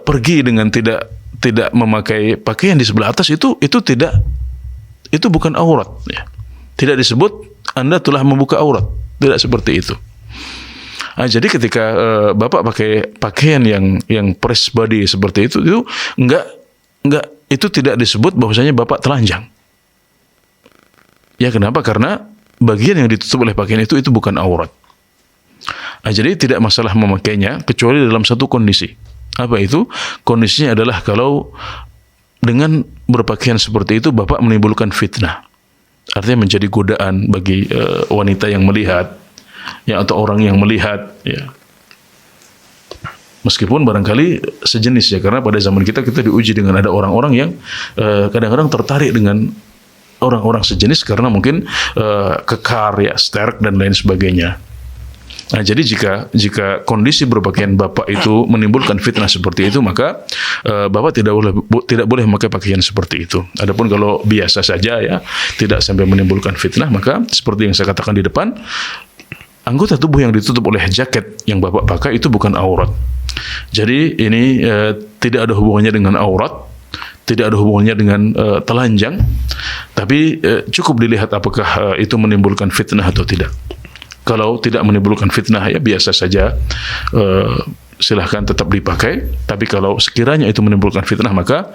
pergi dengan tidak memakai pakaian di sebelah atas, itu bukan aurat, ya. Tidak disebut Anda telah membuka aurat. Tidak seperti itu. Nah, jadi ketika Bapak pakai pakaian yang press body seperti itu enggak itu tidak disebut bahwasanya Bapak telanjang. Ya, kenapa? Karena bagian yang ditutup oleh pakaian itu bukan aurat. Nah, jadi tidak masalah memakainya kecuali dalam satu kondisi. Apa itu? Kondisinya adalah kalau dengan berpakaian seperti itu Bapak menimbulkan fitnah. Artinya menjadi godaan bagi wanita yang melihat, ya, atau orang yang melihat, ya. Meskipun barangkali sejenis, ya, karena pada zaman kita diuji dengan ada orang-orang yang kadang-kadang tertarik dengan orang-orang sejenis karena mungkin kekar, ya, sterk dan lain sebagainya. Nah, jadi jika kondisi berpakaian Bapak itu menimbulkan fitnah seperti itu, maka Bapak tidak boleh memakai pakaian seperti itu. Adapun kalau biasa saja, ya, tidak sampai menimbulkan fitnah, maka seperti yang saya katakan di depan, anggota tubuh yang ditutup oleh jaket yang Bapak pakai itu bukan aurat. Jadi ini tidak ada hubungannya dengan aurat, tidak ada hubungannya dengan telanjang, tapi cukup dilihat apakah itu menimbulkan fitnah atau tidak. Kalau tidak menimbulkan fitnah, ya, biasa saja, silahkan tetap dipakai. Tapi kalau sekiranya itu menimbulkan fitnah, maka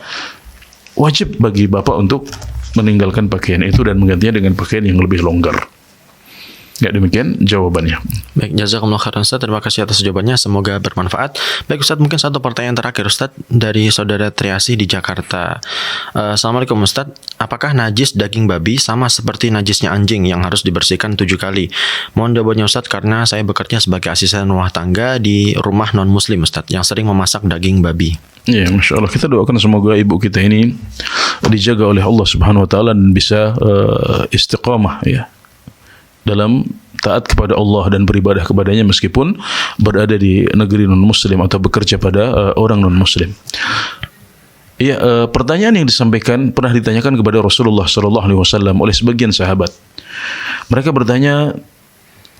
wajib bagi Bapak untuk meninggalkan pakaian itu dan menggantinya dengan pakaian yang lebih longgar. Ya, demikian jawabannya. Baik, jazakumullah khairan Ustaz. Terima kasih atas jawabannya. Semoga bermanfaat. Baik Ustaz, mungkin satu pertanyaan terakhir Ustaz dari saudara Triasi di Jakarta. Assalamualaikum Ustaz. Apakah najis daging babi sama seperti najisnya anjing yang harus dibersihkan 7 kali? Mohon jawabannya Ustaz, karena saya bekerja sebagai asisten rumah tangga di rumah non-muslim Ustaz yang sering memasak daging babi. Ya, Masya Allah. Kita doakan semoga ibu kita ini dijaga oleh Allah Subhanahu Wa Taala dan bisa istiqamah ya dalam taat kepada Allah dan beribadah kepadanya meskipun berada di negeri non-muslim atau bekerja pada orang non-muslim. Iya, pertanyaan yang disampaikan pernah ditanyakan kepada Rasulullah SAW oleh sebagian sahabat. Mereka bertanya,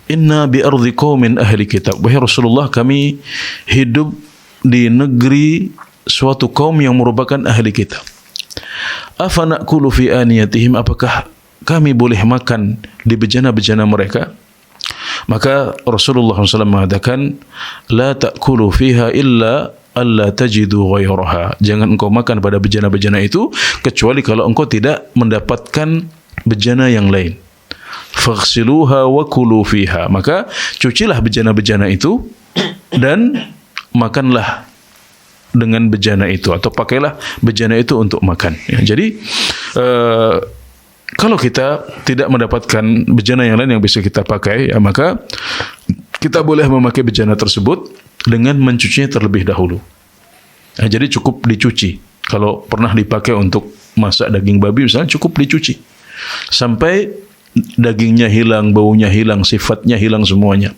Inna bi ardi qaumin ahli kitab. Wahai Rasulullah, kami hidup di negeri suatu kaum yang merupakan ahli kitab. Afa na'kulu fi aniyatihim, apakah kami boleh makan di bejana-bejana mereka? Maka Rasulullah SAW mengatakan, La ta'kulu fiha illa alla tajidu ghairaha. Jangan engkau makan pada bejana-bejana itu kecuali kalau engkau tidak mendapatkan bejana yang lain. Faghsiluha wa kulu fiha. Maka cucilah bejana-bejana itu dan makanlah dengan bejana itu, atau pakailah bejana itu untuk makan. Ya, jadi kalau kita tidak mendapatkan bejana yang lain yang bisa kita pakai, ya, maka kita boleh memakai bejana tersebut dengan mencucinya terlebih dahulu. Nah, jadi cukup dicuci. Kalau pernah dipakai untuk masak daging babi misalnya, cukup dicuci sampai dagingnya hilang, baunya hilang, sifatnya hilang semuanya,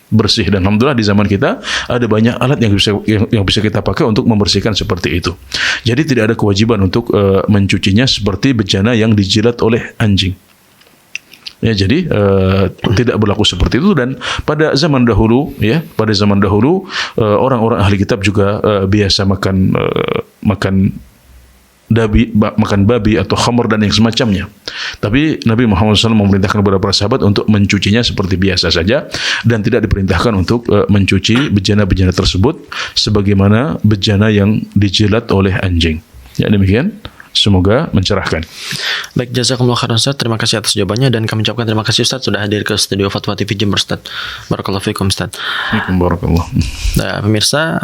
bersih. Dan alhamdulillah di zaman kita ada banyak alat yang bisa kita pakai untuk membersihkan seperti itu. Jadi tidak ada kewajiban untuk mencucinya seperti bejana yang dijilat oleh anjing. Ya, jadi tidak berlaku seperti itu. Dan pada zaman dahulu, ya, orang-orang ahli kitab juga biasa makan babi atau khamr dan yang semacamnya. Tapi Nabi Muhammad SAW memerintahkan kepada para sahabat untuk mencucinya seperti biasa saja dan tidak diperintahkan untuk mencuci bejana-bejana tersebut sebagaimana bejana yang dijilat oleh anjing. Ya, demikian. Semoga mencerahkan. Baik, jazakumullah khairan Ustaz. Terima kasih atas jawabannya dan kami ucapkan terima kasih Ustaz sudah hadir ke studio Fatwa TV Jember Ustaz. Barakallahu fikum Ustaz. Barakallahu. Nah, pemirsa,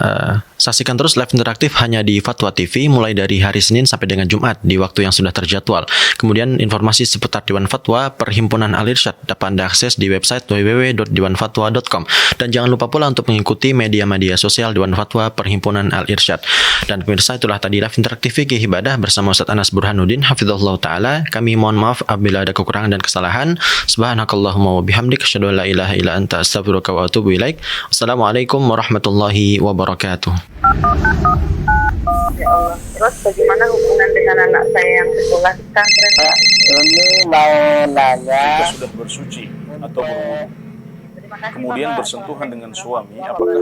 saksikan terus live interaktif hanya di Fatwa TV mulai dari hari Senin sampai dengan Jumat di waktu yang sudah terjadwal. Kemudian informasi seputar Dewan Fatwa Perhimpunan Al-Irsyad dapat Anda akses di website www.dewanfatwa.com. Dan jangan lupa pula untuk mengikuti media-media sosial Dewan Fatwa Perhimpunan Al-Irsyad. Dan pemirsa, itulah tadi live interaktif fikih ibadah bersama Ustaz Anas Burhanuddin hafizahullah taala. Kami mohon maaf apabila ada kekurangan dan kesalahan. Subhanakallahumma wa bihamdik asyhadu an la ilaha illa anta astaghfiruka wa atubu ilaik. Wassalamualaikum warahmatullahi wabarakatuh. Ya Allah. Terus bagaimana hubungan dengan anak saya yang sekolah di pesantren? Ini mau nanya. Jika sudah bersuci atau berwudu, kemudian bersentuhan dengan suami, apakah